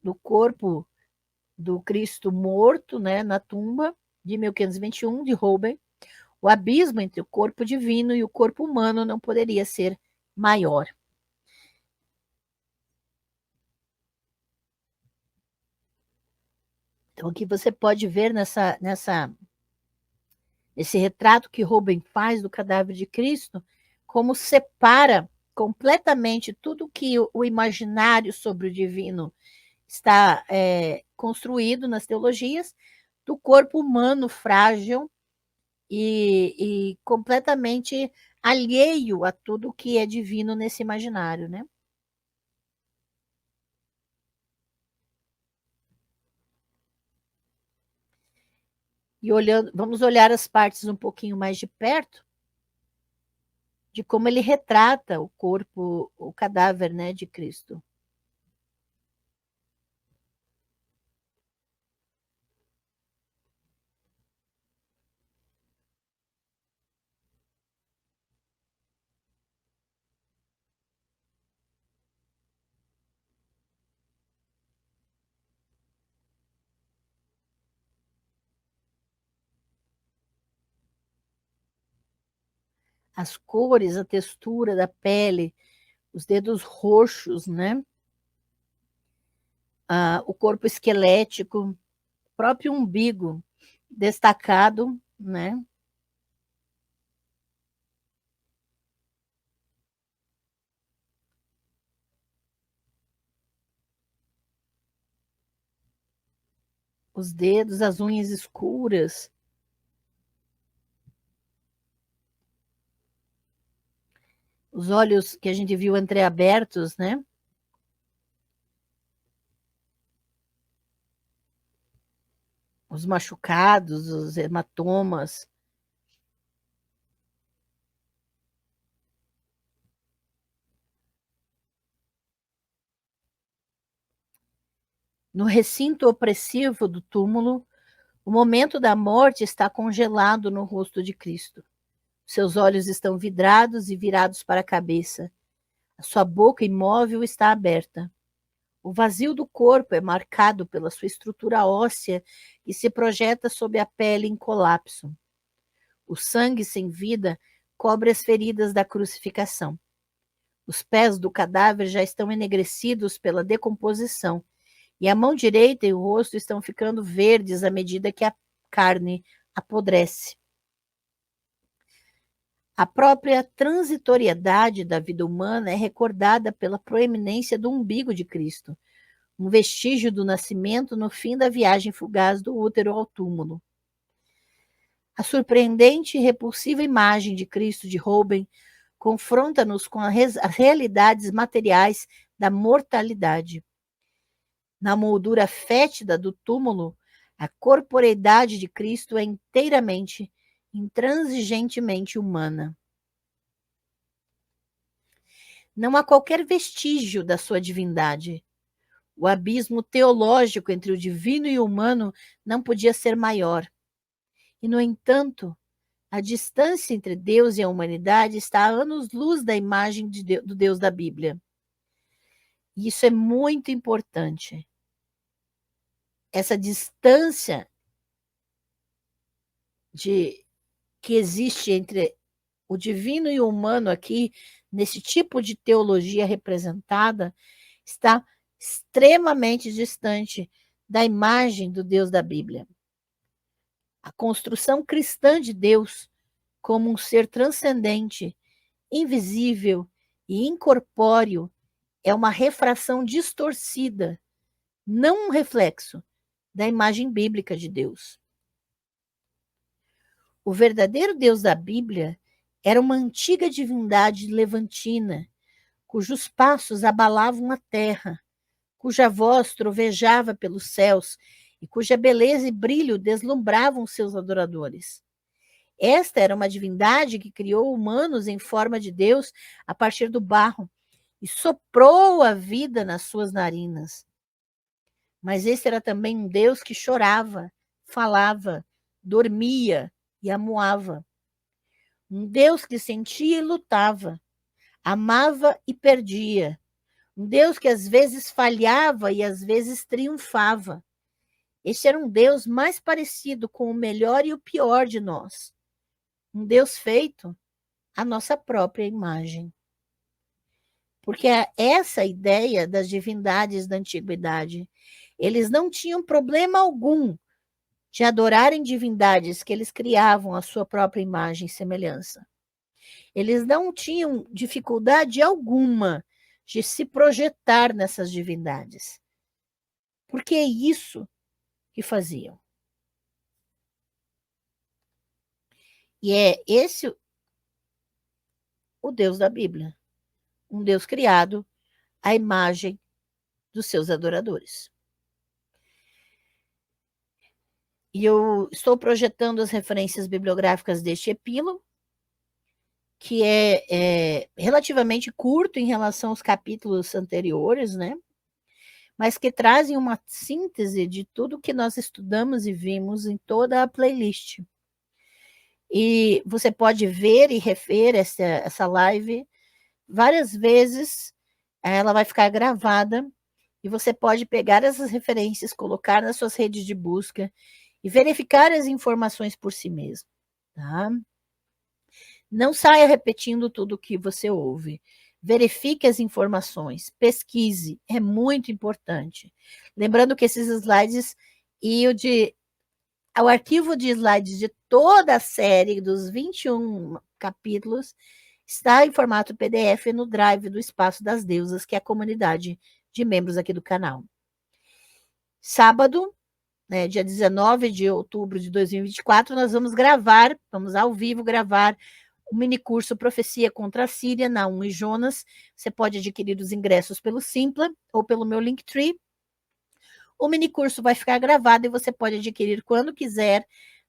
do corpo do Cristo morto, né, na tumba, de 1521, de Holbein, o abismo entre o corpo divino e o corpo humano não poderia ser maior. Então, aqui você pode ver esse retrato que Holbein faz do cadáver de Cristo, como separa completamente tudo que o imaginário sobre o divino está construído nas teologias, do corpo humano frágil e completamente alheio a tudo que é divino nesse imaginário, né? E vamos olhar as partes um pouquinho mais de perto, de como ele retrata o corpo, o cadáver, né, de Cristo. As cores, a textura da pele, os dedos roxos, né? O corpo esquelético, próprio umbigo destacado, né? Os dedos, as unhas escuras, os olhos que a gente viu entreabertos, né? Os machucados, os hematomas. No recinto opressivo do túmulo, o momento da morte está congelado no rosto de Cristo. Seus olhos estão vidrados e virados para a cabeça. A sua boca imóvel está aberta. O vazio do corpo é marcado pela sua estrutura óssea que se projeta sob a pele em colapso. O sangue sem vida cobre as feridas da crucificação. Os pés do cadáver já estão enegrecidos pela decomposição, e a mão direita e o rosto estão ficando verdes à medida que a carne apodrece. A própria transitoriedade da vida humana é recordada pela proeminência do umbigo de Cristo, um vestígio do nascimento no fim da viagem fugaz do útero ao túmulo. A surpreendente e repulsiva imagem de Cristo de Holbein confronta-nos com as realidades materiais da mortalidade. Na moldura fétida do túmulo, a corporeidade de Cristo é inteiramente, intransigentemente humana. Não há qualquer vestígio da sua divindade. O abismo teológico entre o divino e o humano não podia ser maior. E, no entanto, A distância entre Deus e a humanidade está a anos-luz da imagem do Deus da Bíblia. E isso é muito importante. Essa distância que existe entre o divino e o humano aqui, nesse tipo de teologia representada, está extremamente distante da imagem do Deus da Bíblia. A construção cristã de Deus como um ser transcendente, invisível e incorpóreo é uma refração distorcida, não um reflexo da imagem bíblica de Deus. O verdadeiro Deus da Bíblia era uma antiga divindade levantina, cujos passos abalavam a terra, cuja voz trovejava pelos céus e cuja beleza e brilho deslumbravam seus adoradores. Esta era uma divindade que criou humanos em forma de Deus a partir do barro e soprou a vida nas suas narinas. Mas esse era também um Deus que chorava, falava, dormia e amuava. Um Deus que sentia e lutava, amava e perdia. Um Deus que às vezes falhava e às vezes triunfava. Este era um Deus mais parecido com o melhor e o pior de nós. Um Deus feito à nossa própria imagem. Porque essa ideia das divindades da antiguidade, eles não tinham problema algum de adorarem divindades que eles criavam à sua própria imagem e semelhança. Eles não tinham dificuldade alguma de se projetar nessas divindades. Porque é isso que faziam. E é esse o Deus da Bíblia. Um Deus criado à imagem dos seus adoradores. E eu estou projetando as referências bibliográficas deste epílogo, que é relativamente curto em relação aos capítulos anteriores, né? Mas que trazem uma síntese de tudo que nós estudamos e vimos em toda a playlist. E você pode ver e rever essa live várias vezes, ela vai ficar gravada, e você pode pegar essas referências, colocar nas suas redes de busca e verificar as informações por si mesmo, tá? Não saia repetindo tudo o que você ouve. Verifique as informações, pesquise, é muito importante. Lembrando que esses slides e o arquivo de slides de toda a série dos 21 capítulos está em formato PDF no Drive do Espaço das Deusas, que é a comunidade de membros aqui do canal. Sábado, né, dia 19 de outubro de 2024, nós vamos ao vivo gravar o minicurso Profecia contra a Síria, Naum e Jonas. Você pode adquirir os ingressos pelo Simpla ou pelo meu Linktree. O minicurso vai ficar gravado e você pode adquirir quando quiser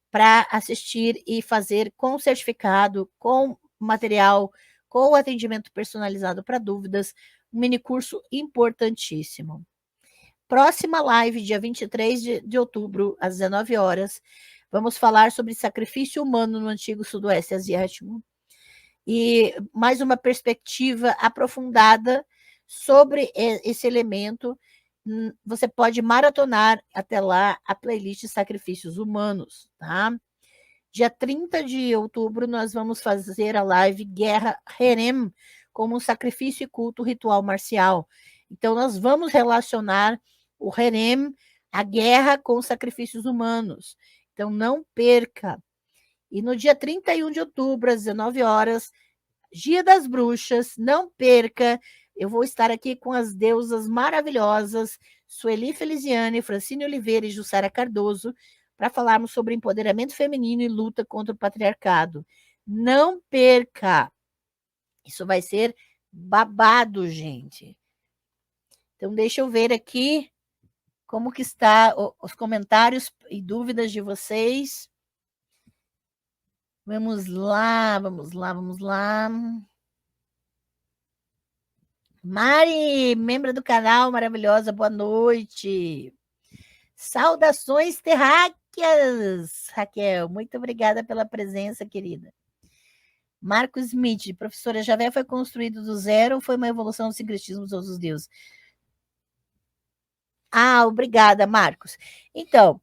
para assistir e fazer com certificado, com material, com atendimento personalizado para dúvidas. Um minicurso importantíssimo. Próxima live, dia 23 de outubro, às 19 horas, vamos falar sobre sacrifício humano no antigo sudoeste asiático. E mais uma perspectiva aprofundada sobre esse elemento. Você pode maratonar até lá a playlist Sacrifícios Humanos, tá? Dia 30 de outubro, nós vamos fazer a live Guerra Herem, como um sacrifício e culto ritual marcial. Então, nós vamos relacionar o Herem, a guerra, com os sacrifícios humanos. Então, não perca. E no dia 31 de outubro, às 19 horas, Dia das Bruxas, não perca. Eu vou estar aqui com as deusas maravilhosas, Sueli Feliciane, Francine Oliveira e Jussara Cardoso, para falarmos sobre empoderamento feminino e luta contra o patriarcado. Não perca! Isso vai ser babado, gente. Então, deixa eu ver aqui como que está os comentários e dúvidas de vocês. Vamos lá, vamos lá, vamos lá. Mari, membro do canal, maravilhosa, boa noite. Saudações terráqueas. Raquel, muito obrigada pela presença, querida. Marcos Smith, professora, Javé foi construído do zero ou foi uma evolução do sincretismo dos outros deuses? Ah, obrigada, Marcos. Então,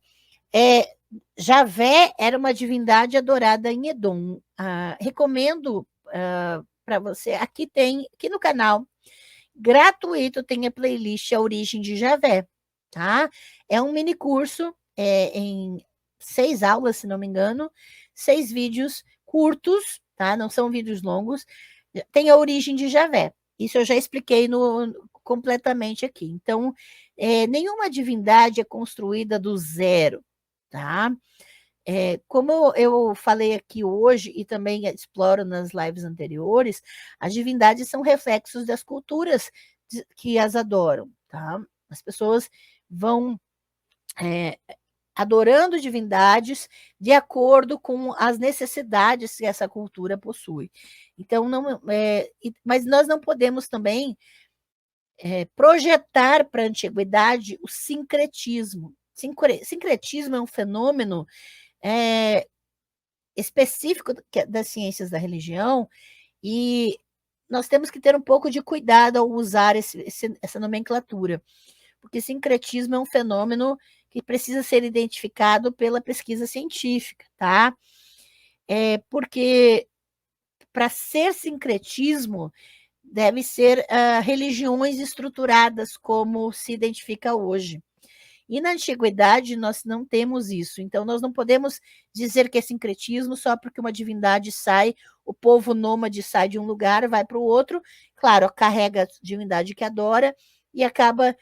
Javé era uma divindade adorada em Edom. Recomendo para você, aqui no canal, gratuito, tem a playlist A Origem de Javé, tá? É um mini curso em 6 aulas, se não me engano, 6 vídeos curtos, tá? Não são vídeos longos. Tem a origem de Javé. Isso eu já expliquei completamente aqui. Então, nenhuma divindade é construída do zero, tá? Como eu falei aqui hoje e também exploro nas lives anteriores, as divindades são reflexos das culturas que as adoram, tá? As pessoas vão adorando divindades de acordo com as necessidades que essa cultura possui. Então, mas nós não podemos também projetar para a antiguidade o sincretismo. Sincretismo é um fenômeno específico das ciências da religião, e nós temos que ter um pouco de cuidado ao usar essa nomenclatura, porque sincretismo é um fenômeno que precisa ser identificado pela pesquisa científica, tá? Porque para ser sincretismo, deve ser religiões estruturadas, como se identifica hoje. E na antiguidade nós não temos isso, então nós não podemos dizer que é sincretismo só porque uma divindade sai, o povo nômade sai de um lugar, vai para o outro, claro, carrega a divindade que adora e acaba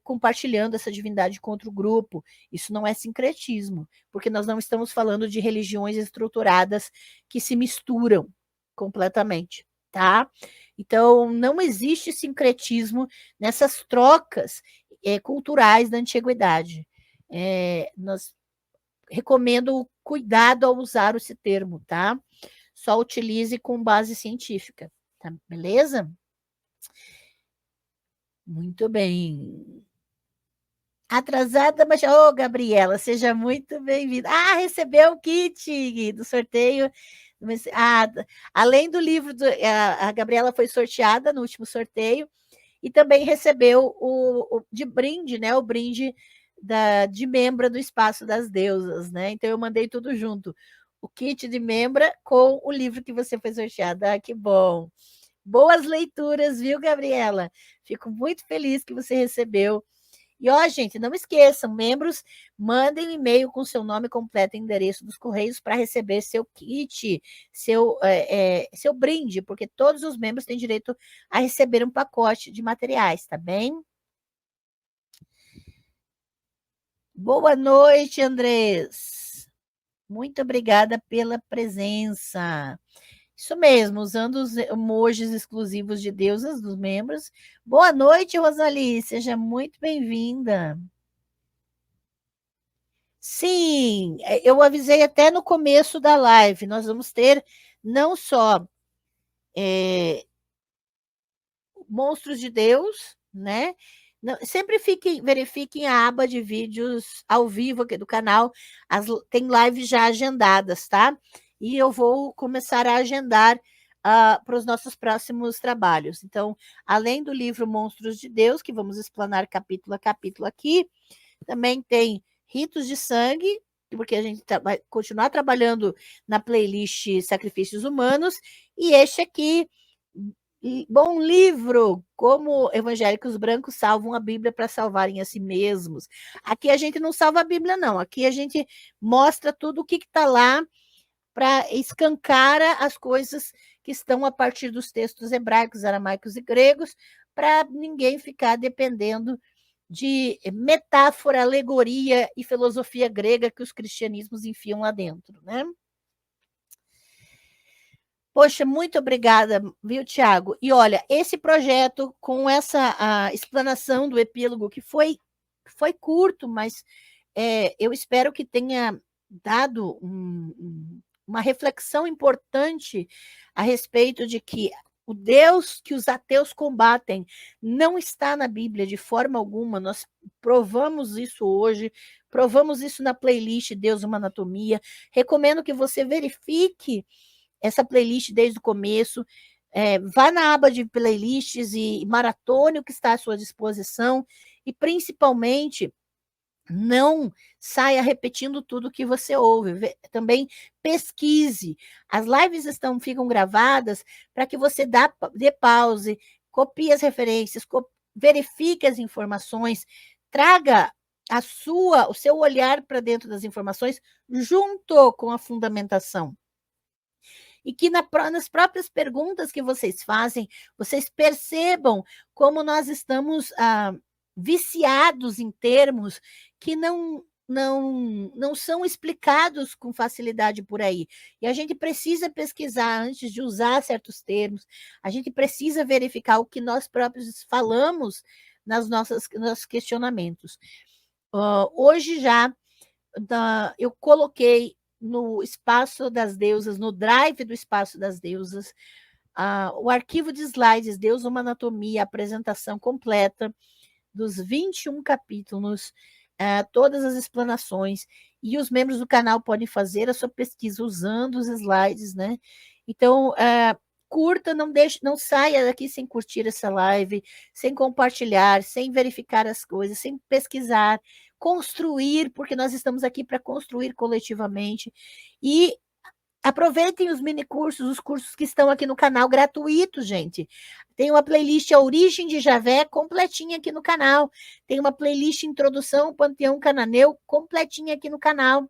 compartilhando essa divindade com outro grupo. Isso não é sincretismo, porque nós não estamos falando de religiões estruturadas que se misturam completamente, tá? Então, não existe sincretismo nessas trocas culturais da antiguidade. Nós recomendo cuidado ao usar esse termo, tá? Só utilize com base científica, tá? Beleza? Muito bem. Atrasada, mas... Ô, Gabriela, seja muito bem-vinda. Recebeu o kit do sorteio. Ah, além do livro, a Gabriela foi sorteada no último sorteio, e também recebeu de brinde, né? O brinde de membra do Espaço das Deusas, né? Então eu mandei tudo junto. O kit de membra com o livro que você foi sorteada. Que bom. Boas leituras, viu, Gabriela? Fico muito feliz que você recebeu. E, gente, não esqueçam, membros, mandem um e-mail com seu nome completo e endereço dos Correios para receber seu kit, seu brinde, porque todos os membros têm direito a receber um pacote de materiais, tá bem? Boa noite, Andrés. Muito obrigada pela presença. Isso mesmo, usando os emojis exclusivos de deusas dos membros. Boa noite, Rosali. Seja muito bem-vinda. Sim, eu avisei até no começo da live. Nós vamos ter não só monstros de Deus, né? Sempre verifiquem a aba de vídeos ao vivo aqui do canal. Tem lives já agendadas, tá? E eu vou começar a agendar para os nossos próximos trabalhos. Então, além do livro Monstros de Deus, que vamos explanar capítulo a capítulo aqui, também tem Ritos de Sangue, porque a gente vai continuar trabalhando na playlist Sacrifícios Humanos, e este aqui, bom livro, Como Evangélicos Brancos Salvam a Bíblia para Salvarem a Si Mesmos. Aqui a gente não salva a Bíblia, não. Aqui a gente mostra tudo o que está lá para escancara as coisas que estão a partir dos textos hebraicos, aramaicos e gregos, para ninguém ficar dependendo de metáfora, alegoria e filosofia grega que os cristianismos enfiam lá dentro, né? Poxa, muito obrigada, viu, Tiago? E olha, esse projeto com essa explanação do epílogo, que foi curto, mas eu espero que tenha dado uma reflexão importante a respeito de que O Deus que os ateus combatem não está na Bíblia de forma alguma. Nós provamos isso hoje, provamos isso na playlist Deus Uma Anatomia. Recomendo que você verifique essa playlist desde o começo. Vá na aba de playlists e maratone o que está à sua disposição. E, principalmente, não saia repetindo tudo que você ouve. Também pesquise. As lives ficam gravadas para que você dê pause, copie as referências, verifique as informações, traga o seu olhar para dentro das informações junto com a fundamentação. E que nas próprias perguntas que vocês fazem, vocês percebam como nós estamos viciados em termos que não são explicados com facilidade por aí. E a gente precisa pesquisar antes de usar certos termos, a gente precisa verificar o que nós próprios falamos nossos questionamentos. Hoje já eu coloquei no Espaço das Deusas, no Drive do Espaço das Deusas, o arquivo de slides, Deus Uma Anatomia, apresentação completa dos 21 capítulos, todas as explanações, e os membros do canal podem fazer a sua pesquisa usando os slides, né? Então, curta, não saia daqui sem curtir essa live, sem compartilhar, sem verificar as coisas, sem pesquisar, construir, porque nós estamos aqui para construir coletivamente. E aproveitem os mini cursos, os cursos que estão aqui no canal, gratuitos, gente. Tem uma playlist A Origem de Javé, completinha aqui no canal. Tem uma playlist Introdução ao Panteão Cananeu, completinha aqui no canal.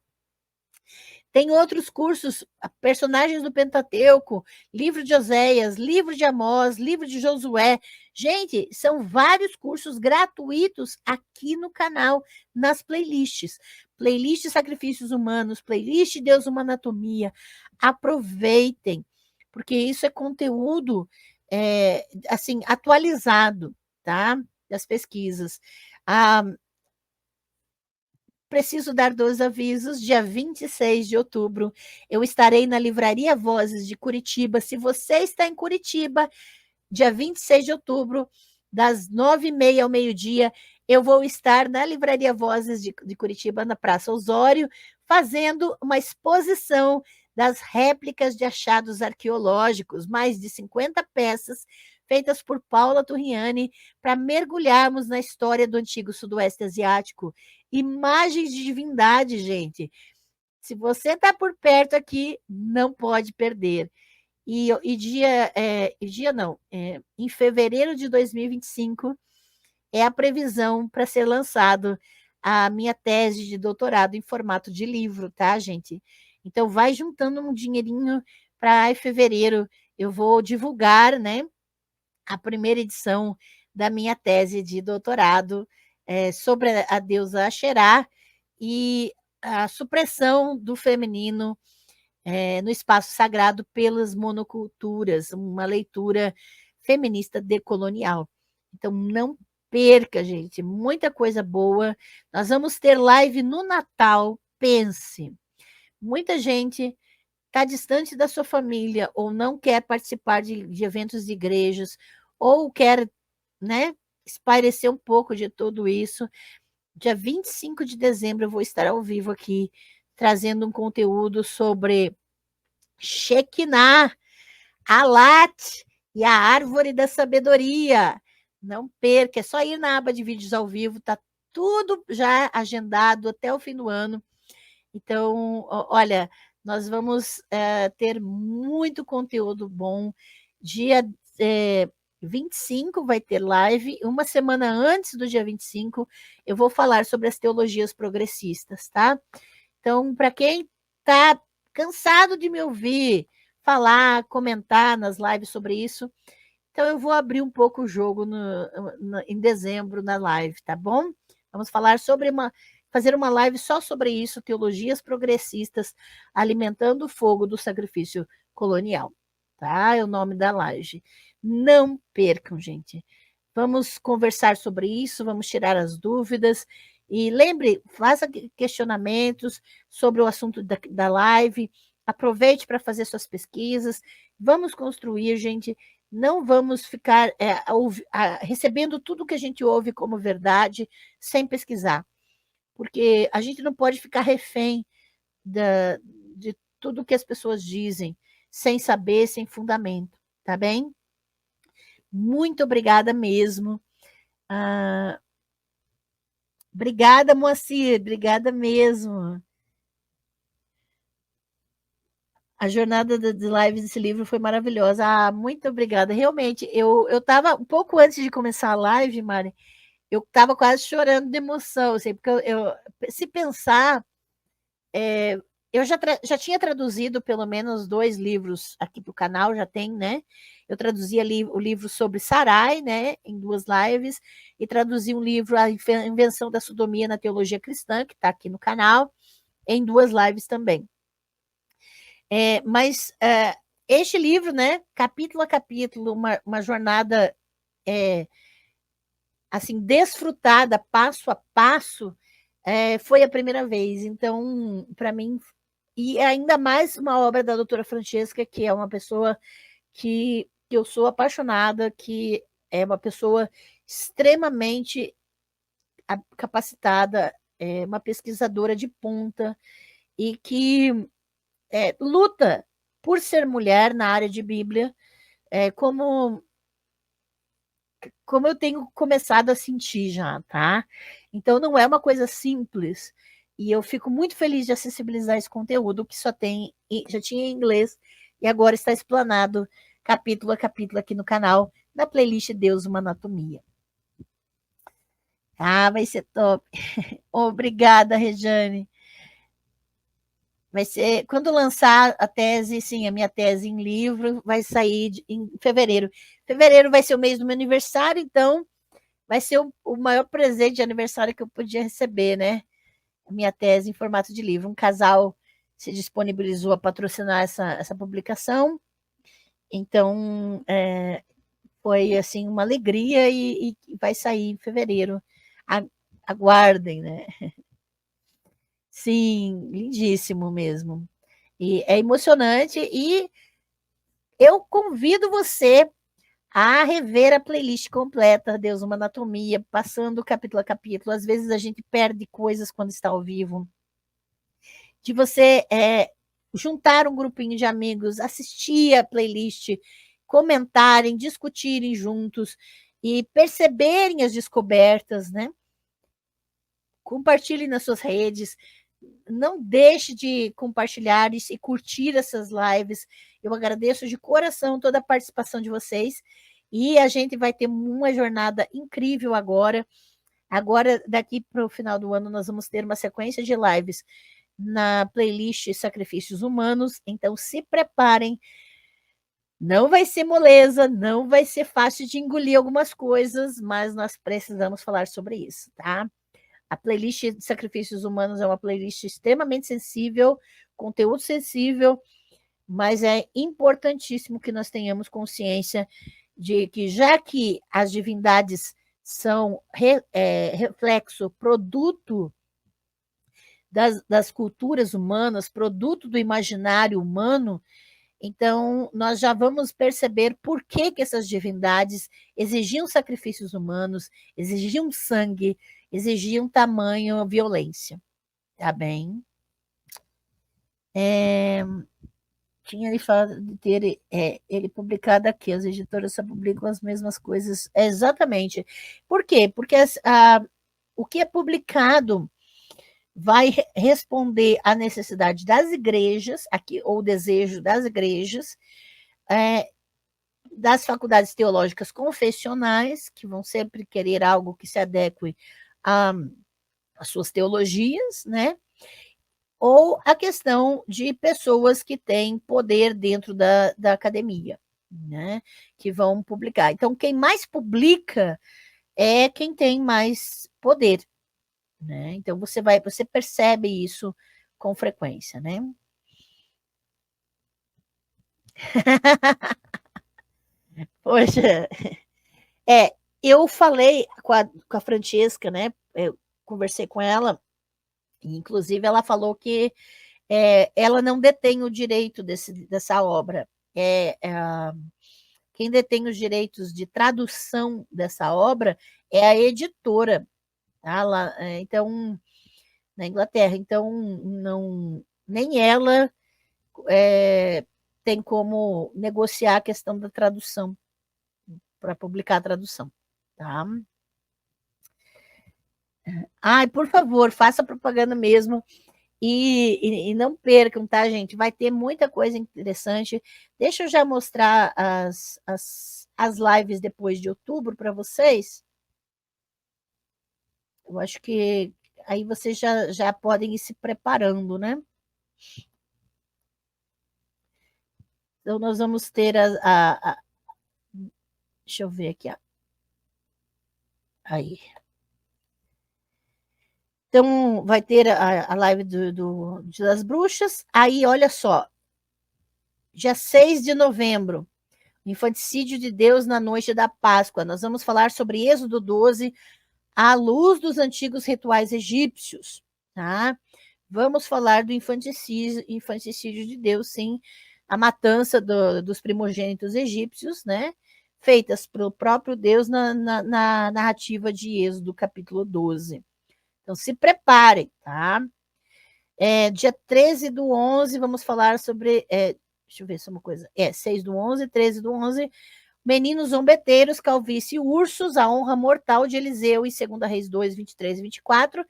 Tem outros cursos, personagens do Pentateuco, livro de Oséias, livro de Amós, livro de Josué. Gente, são vários cursos gratuitos aqui no canal, nas playlists. Playlist Sacrifícios Humanos, playlist Deus Uma Anatomia. Aproveitem, porque isso é conteúdo assim, atualizado, tá? Das pesquisas. Preciso dar 2 avisos. Dia 26 de outubro, eu estarei na Livraria Vozes de Curitiba. Se você está em Curitiba, dia 26 de outubro, das 9h30 ao meio-dia, eu vou estar na Livraria Vozes de Curitiba, na Praça Osório, fazendo uma exposição das réplicas de achados arqueológicos, mais de 50 peças, feitas por Paula Turriani, para mergulharmos na história do antigo Sudoeste Asiático. Imagens de divindade, gente. Se você está por perto aqui, não pode perder. Em fevereiro de 2025, é a previsão para ser lançado a minha tese de doutorado em formato de livro, tá, gente? Então, vai juntando um dinheirinho para em fevereiro eu vou divulgar, né, a primeira edição da minha tese de doutorado sobre a deusa Axerá e a supressão do feminino no espaço sagrado pelas monoculturas, uma leitura feminista decolonial. Então, não perca, gente, muita coisa boa. Nós vamos ter live no Natal, pense. Muita gente está distante da sua família ou não quer participar de eventos de igrejas ou quer, né, espairecer um pouco de tudo isso. Dia 25 de dezembro eu vou estar ao vivo aqui, trazendo um conteúdo sobre Shekinah, Alat e a Árvore da Sabedoria. Não perca, é só ir na aba de vídeos ao vivo, tá tudo já agendado até o fim do ano. Então, olha, nós vamos ter muito conteúdo bom. Dia 25 vai ter live. Uma semana antes do dia 25, eu vou falar sobre as teologias progressistas, tá? Então, para quem está cansado de me ouvir falar, comentar nas lives sobre isso, então eu vou abrir um pouco o jogo em dezembro na live, tá bom? Vamos falar fazer uma live só sobre isso, teologias progressistas alimentando o fogo do sacrifício colonial, tá? É o nome da live. Não percam, gente. Vamos conversar sobre isso, vamos tirar as dúvidas. E lembre, faça questionamentos sobre o assunto da live, aproveite para fazer suas pesquisas. Vamos construir, gente. não vamos ficar recebendo tudo que a gente ouve como verdade sem pesquisar, porque a gente não pode ficar refém de tudo que as pessoas dizem, sem saber, sem fundamento, tá bem? Muito obrigada mesmo. Obrigada, Moacir, obrigada mesmo. A jornada de live desse livro foi maravilhosa. Muito obrigada. Realmente, eu estava um pouco antes de começar a live, Mari, eu estava quase chorando de emoção, assim, porque se pensar, eu já tinha traduzido pelo menos 2 livros aqui para o canal, já tem, né? Eu traduzi ali o livro sobre Sarai, né, em 2 lives, e traduzi um livro, A Invenção da Sodomia na Teologia Cristã, que está aqui no canal, em 2 lives também. Mas este livro, né, capítulo a capítulo, uma jornada assim desfrutada, passo a passo, foi a primeira vez. Então, para mim, e ainda mais uma obra da doutora Francesca, que é uma pessoa que eu sou apaixonada, que é uma pessoa extremamente capacitada, uma pesquisadora de ponta, e que luta por ser mulher na área de Bíblia, como eu tenho começado a sentir já, tá? Então não é uma coisa simples, e eu fico muito feliz de acessibilizar esse conteúdo que já tinha em inglês e agora está explanado capítulo a capítulo aqui no canal, na playlist Deus uma Anatomia. Vai ser top. Obrigada, Rejane. Vai ser quando lançar a tese, sim, a minha tese em livro vai sair em fevereiro. Fevereiro vai ser o mês do meu aniversário, então vai ser o maior presente de aniversário que eu podia receber, né? A minha tese em formato de livro. Um casal se disponibilizou a patrocinar essa publicação, então foi assim uma alegria e vai sair em fevereiro. Aguardem, né? Sim, lindíssimo mesmo. E é emocionante, e eu convido você a rever a playlist completa, Deus uma Anatomia, passando capítulo a capítulo. Às vezes a gente perde coisas quando está ao vivo. De você juntar um grupinho de amigos, assistir a playlist, comentarem, discutirem juntos e perceberem as descobertas, né? Compartilhem nas suas redes, não deixe de compartilhar e curtir essas lives. Eu agradeço de coração toda a participação de vocês, e a gente vai ter uma jornada incrível agora. Agora, daqui para o final do ano, nós vamos ter uma sequência de lives na playlist Sacrifícios Humanos, então se preparem. Não vai ser moleza, não vai ser fácil de engolir algumas coisas, mas nós precisamos falar sobre isso, tá? A playlist de Sacrifícios Humanos é uma playlist extremamente sensível, conteúdo sensível, mas é importantíssimo que nós tenhamos consciência de que, já que as divindades são reflexo, produto das culturas humanas, produto do imaginário humano, então nós já vamos perceber por que essas divindades exigiam sacrifícios humanos, exigiam sangue, exigiam tamanho violência. Tá bem? Tinha ele falado de ter ele publicado aqui, as editoras só publicam as mesmas coisas. Exatamente. Por quê? Porque o que é publicado vai responder à necessidade das igrejas, aqui, ou o desejo das igrejas, das faculdades teológicas confessionais, que vão sempre querer algo que se adeque às suas teologias, né? Ou a questão de pessoas que têm poder dentro da academia, né? Que vão publicar. Então, quem mais publica é quem tem mais poder, né? Então, você percebe isso com frequência, né? Poxa, eu falei com a Francesca, né? Eu conversei com ela, e inclusive ela falou que ela não detém o direito dessa obra. quem detém os direitos de tradução dessa obra é a editora, tá? Lá, então, na Inglaterra. Então, não, nem ela tem como negociar a questão da tradução, para publicar a tradução, tá? Ai, por favor, faça propaganda mesmo. E não percam, tá, gente? Vai ter muita coisa interessante. Deixa eu já mostrar as lives depois de outubro para vocês. Eu acho que aí vocês já podem ir se preparando, né? Então, nós vamos ter deixa eu ver aqui. Aí. Então, vai ter a live do Dia das Bruxas. Aí, olha só, dia 6 de novembro, infanticídio de Deus na noite da Páscoa. Nós vamos falar sobre Êxodo 12, à luz dos antigos rituais egípcios, tá? Vamos falar do infanticídio de Deus, sim, a matança dos primogênitos egípcios, né? Feitas pelo próprio Deus na narrativa de Êxodo, capítulo 12. Então, se preparem, tá? Dia 13 do 11, vamos falar sobre. Deixa eu ver se é uma coisa. 6 do 11, 13 do 11. Meninos zombeteiros, calvície e ursos, a honra mortal de Eliseu, em 2 Reis 2, 23 e 24.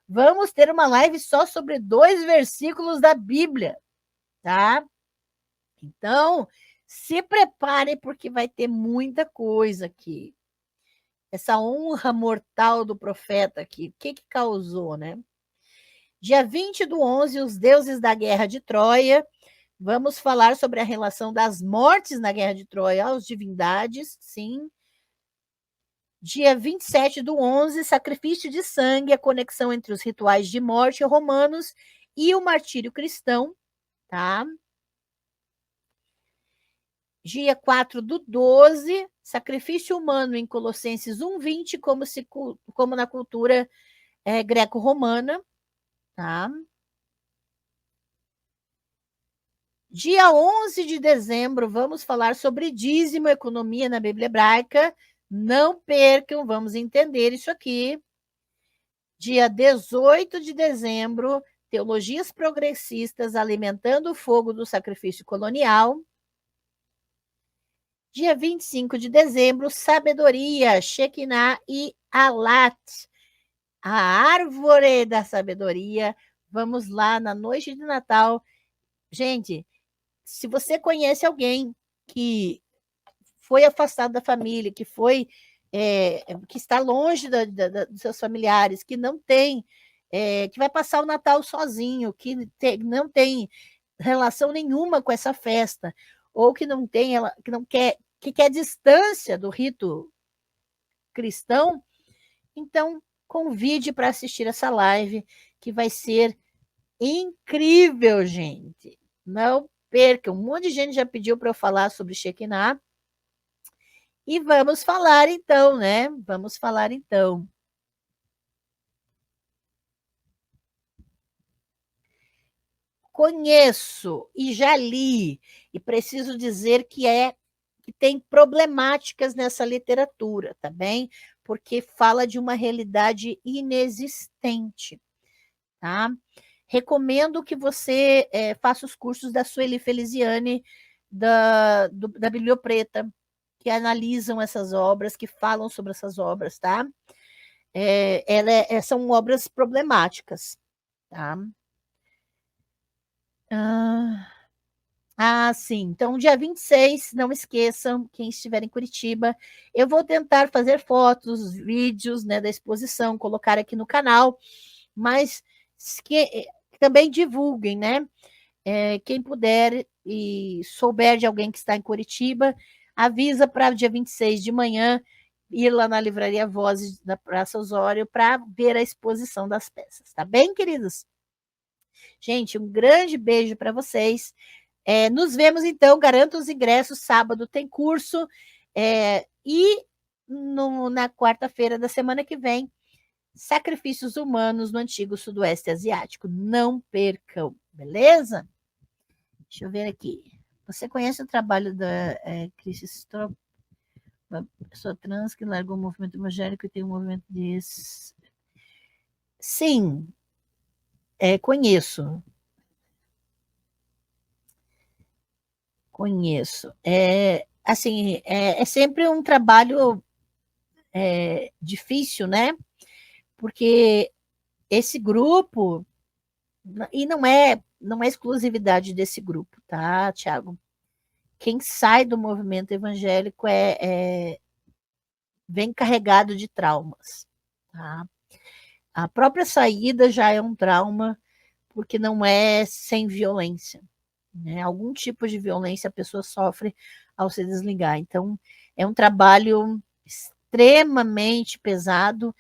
Vamos ter uma live só sobre 2 versículos da Bíblia, tá? Então, se prepare, porque vai ter muita coisa aqui. Essa honra mortal do profeta aqui, o que causou, né? Dia 20 do 11, os deuses da guerra de Troia. Vamos falar sobre a relação das mortes na guerra de Troia às divindades, sim. Dia 27 do 11, sacrifício de sangue, a conexão entre os rituais de morte romanos e o martírio cristão, tá? Dia 4 do 12, sacrifício humano em Colossenses 1:20, como na cultura greco-romana, tá? Dia 11 de dezembro, vamos falar sobre dízimo, economia na Bíblia hebraica. Não percam, vamos entender isso aqui. Dia 18 de dezembro, teologias progressistas alimentando o fogo do sacrifício colonial. Dia 25 de dezembro, sabedoria, Shekinah e Alat, a árvore da sabedoria. Vamos lá na noite de Natal. Gente, se você conhece alguém que foi afastado da família, que está longe dos seus familiares, que não tem, que vai passar o Natal sozinho, não tem relação nenhuma com essa festa, ou que não tem, que não quer, que quer distância do rito cristão, então convide para assistir essa live, que vai ser incrível, gente. Não perca, um monte de gente já pediu para eu falar sobre Shekinah. E vamos falar então, né? Vamos falar então. Conheço e já li, e preciso dizer que tem problemáticas nessa literatura, tá bem? Porque fala de uma realidade inexistente, tá? Recomendo que você faça os cursos da Sueli Feliziane, da Bibliopreta, que analisam essas obras, que falam sobre essas obras, tá? São obras problemáticas, tá? Sim. Então, dia 26, não esqueçam, quem estiver em Curitiba, eu vou tentar fazer fotos, vídeos, né, da exposição, colocar aqui no canal, mas também divulguem, né? Quem puder e souber de alguém que está em Curitiba, avisa para o dia 26 de manhã ir lá na Livraria Vozes, da Praça Osório, para ver a exposição das peças. Tá bem, queridos? Gente, um grande beijo para vocês. Nos vemos, então. Garanto os ingressos. Sábado tem curso. E na quarta-feira da semana que vem, sacrifícios humanos no antigo Sudoeste Asiático. Não percam, beleza? Deixa eu ver aqui. Você conhece o trabalho da Chris Strop, uma pessoa trans que largou o movimento evangélico e tem um movimento de... Sim, conheço. Conheço. Assim, é sempre um trabalho difícil, né? Porque esse grupo, e não é exclusividade desse grupo, tá, Tiago? Quem sai do movimento evangélico vem carregado de traumas, tá? A própria saída já é um trauma, porque não é sem violência, né? Algum tipo de violência a pessoa sofre ao se desligar. Então, é um trabalho extremamente pesado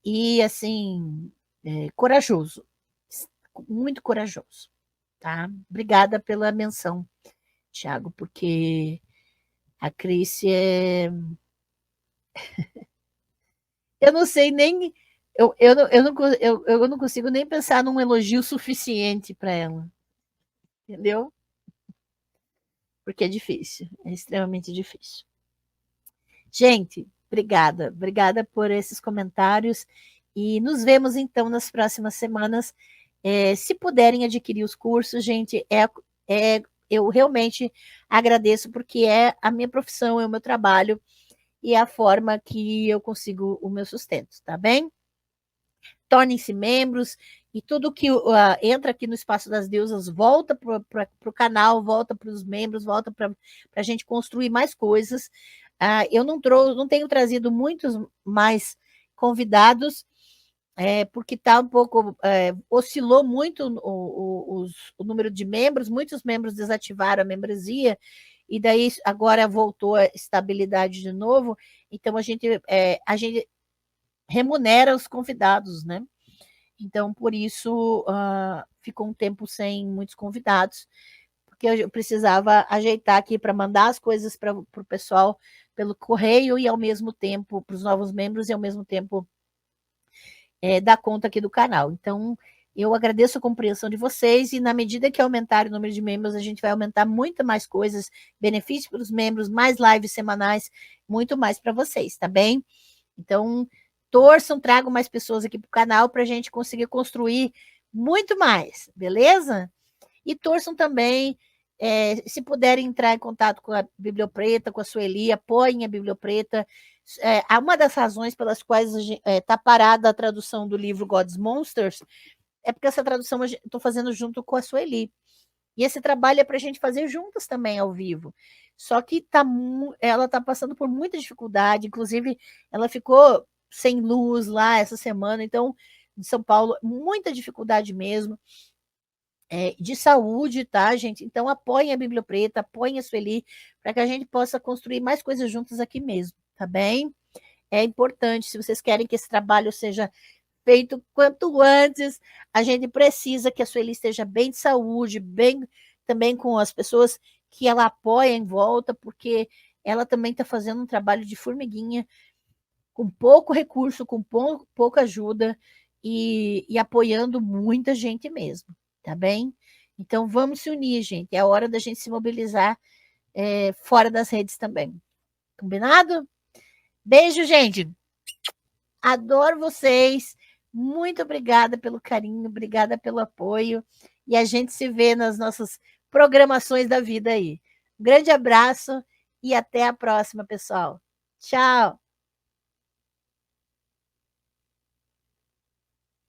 e, assim, corajoso, muito corajoso, tá? Obrigada pela menção, Tiago, porque a Cris eu não sei nem. Eu não consigo nem pensar num elogio suficiente para ela, entendeu? Porque é difícil, é extremamente difícil. Gente, obrigada. Obrigada por esses comentários. E nos vemos então nas próximas semanas. Se puderem adquirir os cursos, gente, eu realmente agradeço, porque é a minha profissão, é o meu trabalho e é a forma que eu consigo o meu sustento, tá bem? Tornem-se membros e tudo que entra aqui no Espaço das Deusas volta para o canal, volta para os membros, volta para a gente construir mais coisas. Eu não tenho trazido muitos mais convidados, porque está um pouco, oscilou muito o número de membros, muitos membros desativaram a membresia, e daí agora voltou a estabilidade de novo, então a gente remunera os convidados, né? Então, por isso, ficou um tempo sem muitos convidados, porque eu precisava ajeitar aqui para mandar as coisas para o pessoal pelo correio e, ao mesmo tempo, para os novos membros, e, ao mesmo tempo, dar conta aqui do canal. Então, eu agradeço a compreensão de vocês, e na medida que aumentar o número de membros, a gente vai aumentar muito mais coisas, benefícios para os membros, mais lives semanais, muito mais para vocês, tá bem? Então, torçam, tragam mais pessoas aqui para o canal para a gente conseguir construir muito mais, beleza? E torçam também, se puderem entrar em contato com a Bibliopreta, com a Sueli, apoiem a Bibliopreta. Uma das razões pelas quais está parada a tradução do livro God's Monsters é porque essa tradução eu estou fazendo junto com a Sueli. E esse trabalho é para a gente fazer juntas também ao vivo. Só que ela está passando por muita dificuldade, inclusive ela ficou sem luz lá essa semana, então, em São Paulo, muita dificuldade mesmo, de saúde, tá, gente? Então, apoiem a Bibliopreta, apoiem a Sueli, para que a gente possa construir mais coisas juntas aqui mesmo, tá bem? É importante, se vocês querem que esse trabalho seja feito quanto antes, a gente precisa que a Sueli esteja bem de saúde, bem também com as pessoas que ela apoia em volta, porque ela também está fazendo um trabalho de formiguinha, com pouco recurso, com pouca ajuda, e apoiando muita gente mesmo, tá bem? Então vamos se unir, gente. É a hora da gente se mobilizar fora das redes também. Combinado? Beijo, gente. Adoro vocês. Muito obrigada pelo carinho, obrigada pelo apoio. E a gente se vê nas nossas programações da vida aí. Um grande abraço e até a próxima, pessoal. Tchau.